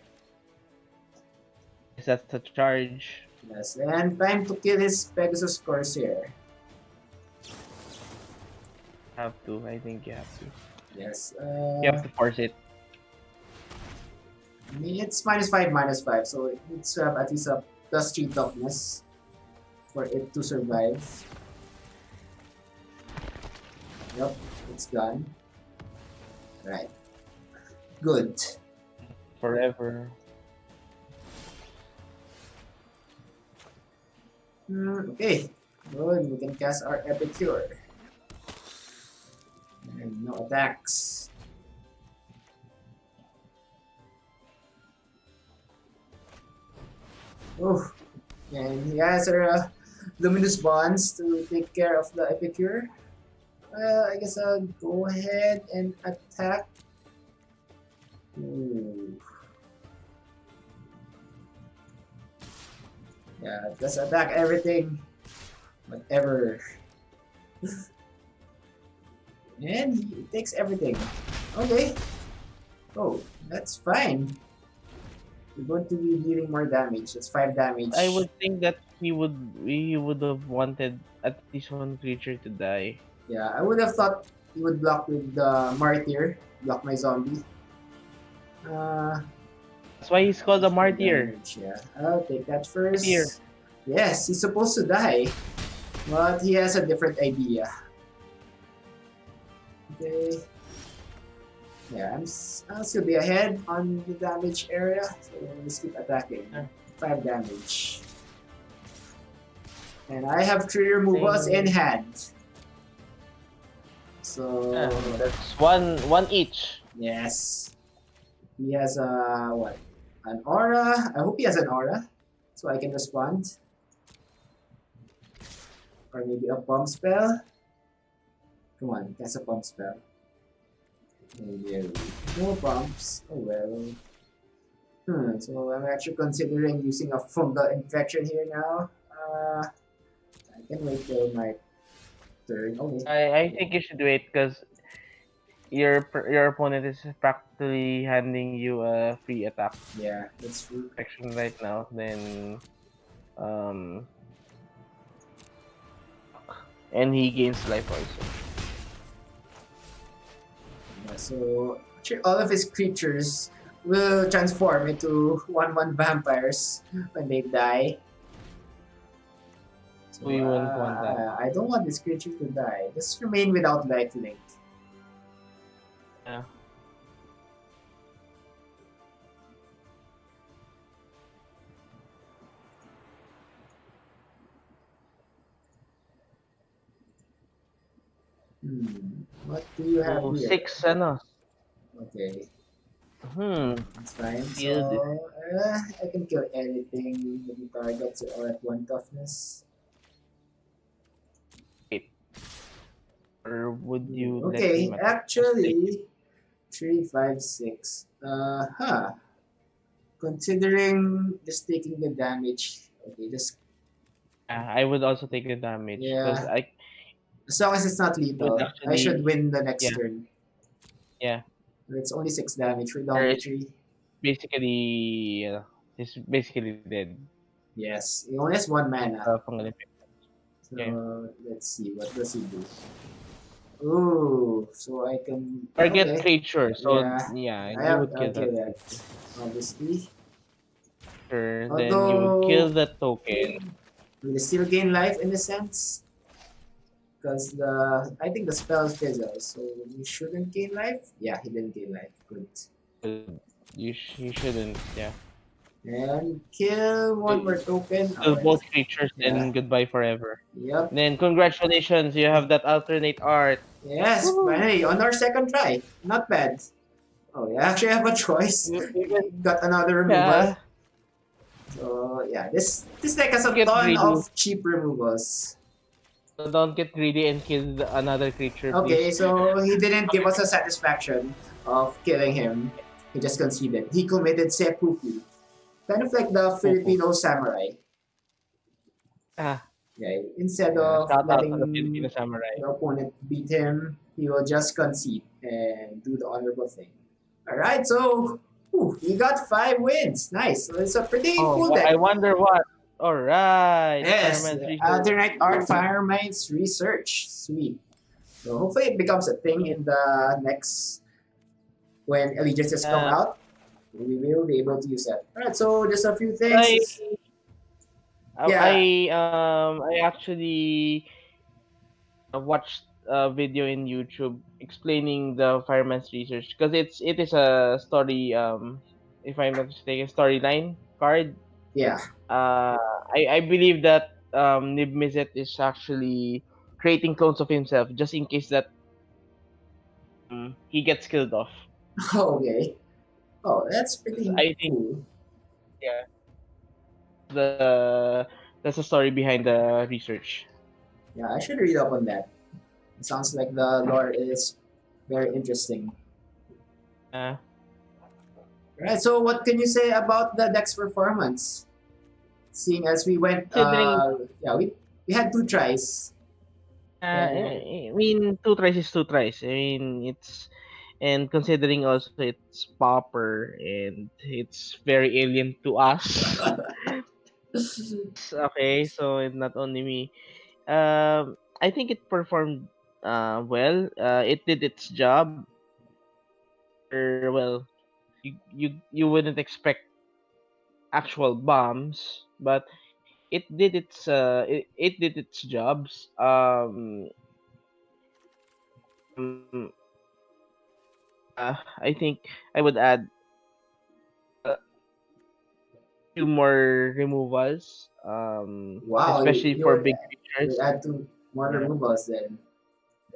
Is that the charge? Yes, and time to kill his Pegasus Corsair. Have to. I think you have to. Yes, You have to force it. I mean, it's -5, -5, so it needs to have at least a +3 toughness for it to survive. Yep, it's done. Right. Good. Forever. Okay. Good. We can cast our Epicure. And no attacks. Oh. And he has our Luminous Bonds to take care of the Epicure. I guess I'll go ahead and attack. Ooh. Yeah, just attack everything. Whatever. And he takes everything. Okay. Oh, that's fine. We're going to be dealing more damage. That's 5 I damage. would think that he would have wanted at least one creature to die. Yeah, I would have thought he would block with the Martyr. Block my zombie. Uh, That's why he's called a 5 martyr. damage, yeah. I'll take that Martyr. first. Yes, he's supposed to die. But he has a different idea. Okay. Yeah, I'll still be ahead on the damage area. So let's keep attacking. Yeah. 5 damage. And I have 3 removals in Thing. hand. So Yeah, that's one each. yes. He has a what? An aura. I hope he has an aura. So I can respond. Or maybe a pump spell. Come on, that's a pump spell. Maybe no pumps. Oh well. So I'm actually considering using a fungal infection here now. I can wait till my turn. Okay. I think you should wait because your opponent is practically handing you a free attack Yeah, that's true. action right now. Then um and he gains life also. Yeah, so actually all of his creatures will transform into 1/1 vampires when they die. So We wouldn't want that. I don't want this creature to die. Just remain without lifelink. Yeah. What do you have So here? six ano? Okay, Hmm. that's fine. Field is So I can kill anything with the targets or at one toughness. great. Or would you let Okay, him attack? Just take it. actually, 356. Considering just taking the damage. Okay, just Yeah, I would also take the damage because yeah. I As long as it's not would lethal, I should actually. win the next Yeah, turn. yeah. It's only 6 damage for There is Dominatory. he's basically dead. Yes, he only has one mana. Fungal infection. Yeah. So let's see, what does he do? Ooh, so I can. Target Okay, creature. So yeah, yeah, I you have. would kill Okay, that that creature. obviously. Sure. Then you would kill Although that token. will they still gain life in a sense? Because the I think the spell is fizzle, so he shouldn't gain life. Yeah, he didn't gain life. Good. You shouldn't. Yeah. And kill one more token. Kill Alright. both creatures Yeah. and goodbye forever. Yep. Then congratulations, you have that alternate art. Yes, Woohoo! finally, on our second try. Not bad. Oh, yeah, actually I have a choice. Even Got another removal. yeah, So, yeah, this deck has don't a get ton greedy. of cheap removals. Don't get greedy and kill another creature, Okay, please. so he didn't give us a satisfaction of killing him. He just conceded. He committed seppuku. Kind of like the Poo. Filipino samurai. Ah, Yeah, instead yeah. of Shout out to the Filipino letting samurai. the opponent beat him, he will just concede and do the honorable thing. All right, so we got 5 wins. Nice. So it's a pretty Oh, cool I deck. wonder what. All right, Yes, Fireman's Research. alternate art Firemind's research. Sweet. So hopefully it becomes a thing Yeah. in the next when allegiances come out. We will be able to use that. All right, so just a few I things. I Yeah, I actually watched a video in YouTube explaining the Fireman's Research because it is a story if I'm not mistaken storyline card. yeah. Uh, I believe that Nib Mizzet is actually creating clones of himself just in case that he gets killed off. Okay. Oh, that's 'Cause pretty I think cool. yeah the that's the story behind the research. Yeah, I should read up on that. It sounds like the lore is very interesting. Uh, Right. So, what can you say about the deck's performance? Seeing as we went, Considering yeah, we had 2 tries, and I mean, two tries is two tries. I mean, it's and considering also it's Pauper and it's very alien to us. Okay, so it's not only me. I think it performed well. It did its job. Well, you wouldn't expect actual bombs, but it did its jobs. Um, I think I would add a few more removals, wow, especially you for would big you would creatures. add 2 more Yeah, removals then.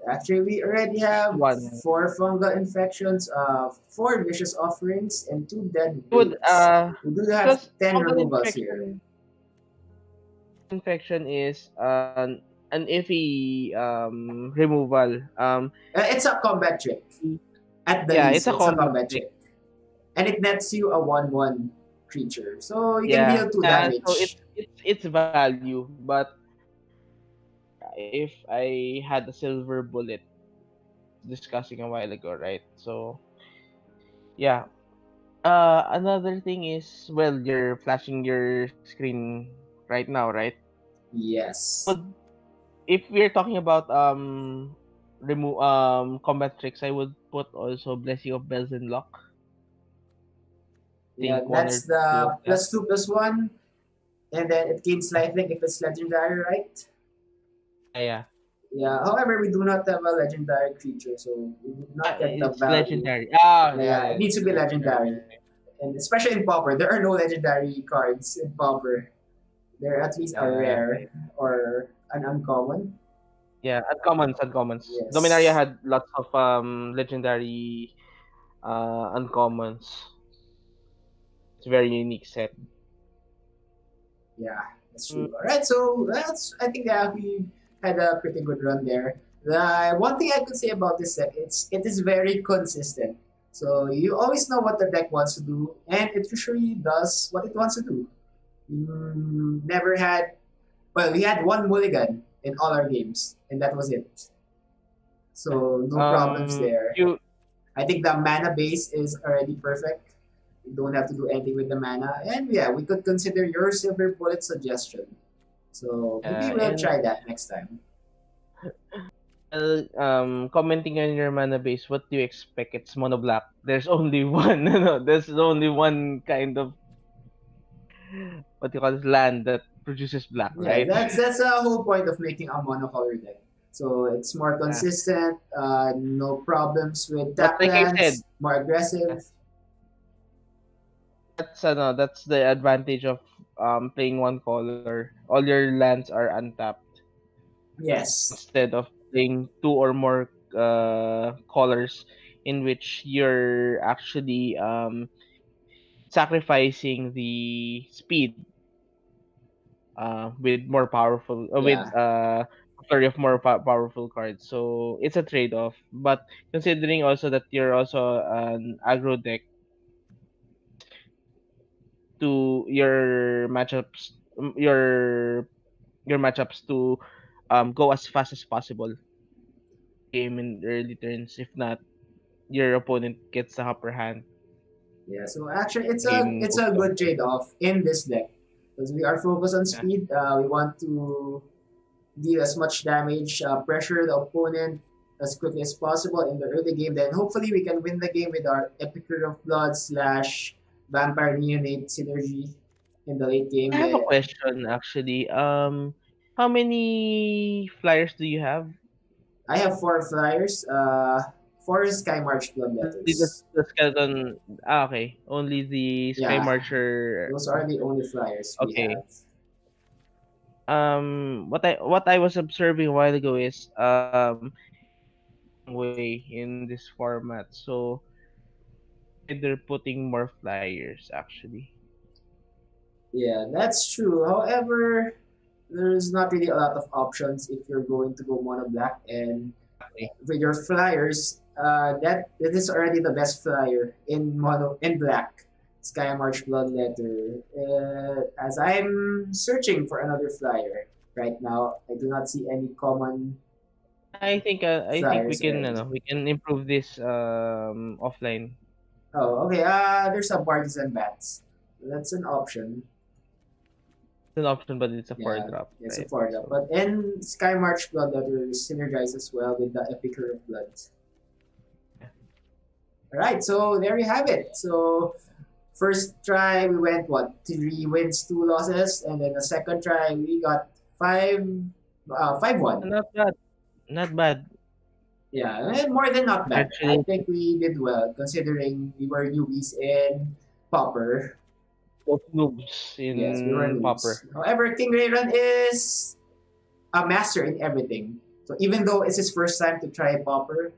Actually, we already just have one. 4 fungal infections, 4 vicious offerings, and 2 dead I would winds. We do have because 10 removals here. infection is an iffy removal. It's a combat trick. At the Yeah, it's least, a it's a combat combat trick. trick. And it nets you a 1/1 creature. So you can Yeah, deal 2 so damage. it's value, but if I had a silver bullet, discussing a while ago, right? So yeah. Another thing is, well, you're flashing your screen right now, right? Yes. Would if we're talking about remove combat tricks, I would put also Blessing of Bells and Luck. Yeah, Think one that's or two of the that. +2/+1. And then it gains lifelink if it's legendary, right? Yeah, yeah. Yeah, however, we do not have a legendary creature, so we did not get the It's value. legendary. Ah, yeah, Yeah, yeah, it needs to it's be legendary. legendary. And especially in Pauper, there are no legendary cards in Pauper. They're at least a rare or an uncommon. Yeah, uncommons, uncommons. Dominaria Yes. had lots of legendary uncommons. It's a very unique set. Yeah, that's Mm, true. All right, so that's I think we had a pretty good run there. One thing I could say about this deck, it is very consistent. So you always know what the deck wants to do, and it usually does what it wants to do. Never had we had one mulligan in all our games, and that was it. yeah. So no problems there. You I think the mana base is already perfect. You don't have to do anything with the mana. And yeah, we could consider your silver bullet suggestion. So maybe we'll and try that next time. commenting on your mana base, what do you expect? It's mono black. There's only one. No, there's only one kind of what you call this land that produces black, Yeah, right? that's the whole point of making a monocolor deck. So it's more Yeah. consistent, no problems with But tap like I said, lands, more yeah, aggressive. that's the advantage of playing one color. All your lands are untapped Yes. instead of playing two or more colors in which you're actually sacrificing the speed with more powerful with Yeah. flurry of more powerful cards. So it's a trade off. But considering also that you're also an aggro deck to your matchups your matchups to go as fast as possible game in early turns. If not, your opponent gets the upper hand. Yeah. So actually, Game it's goes a to good upgrade. trade off in this deck because we are focused on Yeah. speed. We want to deal as much damage, pressure the opponent as quickly as possible in the early game. Then hopefully we can win the game with our Epicure of Blood slash Vampire Neonate synergy in the late I game. have a Then question actually. How many flyers do you have? I have four flyers, four Sky March Blood Only letters. the skeleton. Ah, okay. Only the Sky Yeah, Marcher. those are the only flyers we Okay. have. What I was observing a while ago is way in this format. So why they're putting more flyers actually. Yeah, that's true. However, there's not really a lot of options if you're going to go mono black and Exactly. with your flyers, that is already the best flyer in mono in black. Sky March Bloodletter. As I'm searching for another flyer right now, I do not see any common I think we flyers can already. we can improve this offline. Oh, okay. There's a Partisan Bats. That's an option. It's an option, but it's a four Yeah, drop, it's a right? four up. So But in Sky March Bloodletter synergize as well with the Epicure of Blood. yeah. All right, so there you have it. So first try we went what 3 wins, 2 losses, and then the second try we got 5-1. Not bad. Not bad. Yeah, and more than not bad. I Actually, think we did well considering we were newbies in Pauper. both noobs Yes, we were in noobs. Popper. However, King Rayron is a master in everything. So even though it's his first time to try Pauper,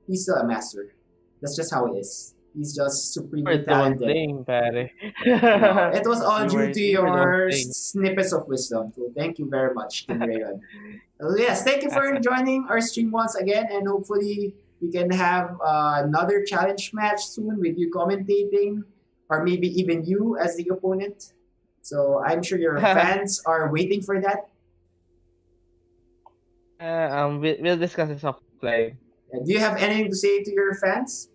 he's still a master. That's just how it is. He's just You were supremely the one talented. playing, pare. No, it was all due to You were the one your playing. snippets of wisdom. So thank you very much, King Rayon. Yes, thank you for joining our stream once again, and hopefully we can have another challenge match soon with you commentating, or maybe even you as the opponent. So I'm sure your fans are waiting for that. We'll discuss this offline. Do you have anything to say to your fans?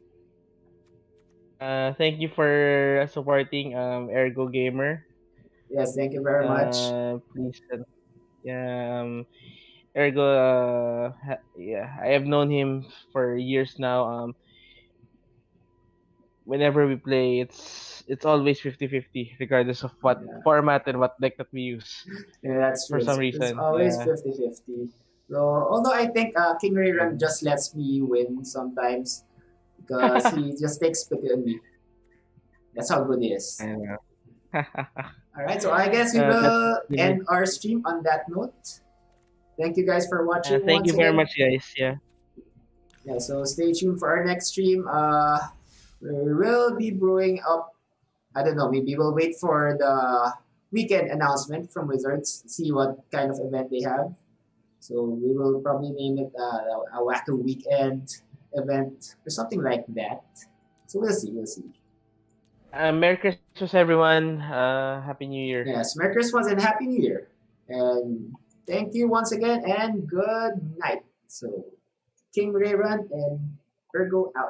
Thank you for supporting Ergo Gamer. Yes, thank you very much. Please, yeah, Ergo, yeah, I have known him for years now. Whenever we play, it's always 50-50, regardless of what Yeah. format and what deck that we use. Yeah, that's For true. some It's reason, always yeah. 50-50. So, although I think King Rayram just lets me win sometimes because he just takes pity on me. That's how good he is. I know. All right, so I guess we That's will really, end our stream on that note. Thank you guys for watching thank once you very again. much, guys. Yeah. Yeah, so stay tuned for our next stream. We will be brewing up. I don't know. Maybe we'll wait for the weekend announcement from Wizards. See what kind of event they have. So we will probably name it a Wacko Weekend event or something like that. So we'll see. We'll see. Merry Christmas, everyone. Happy New Year. Yes. Merry Christmas and Happy New Year. And thank you once again and good night. So King Raven and Virgo out.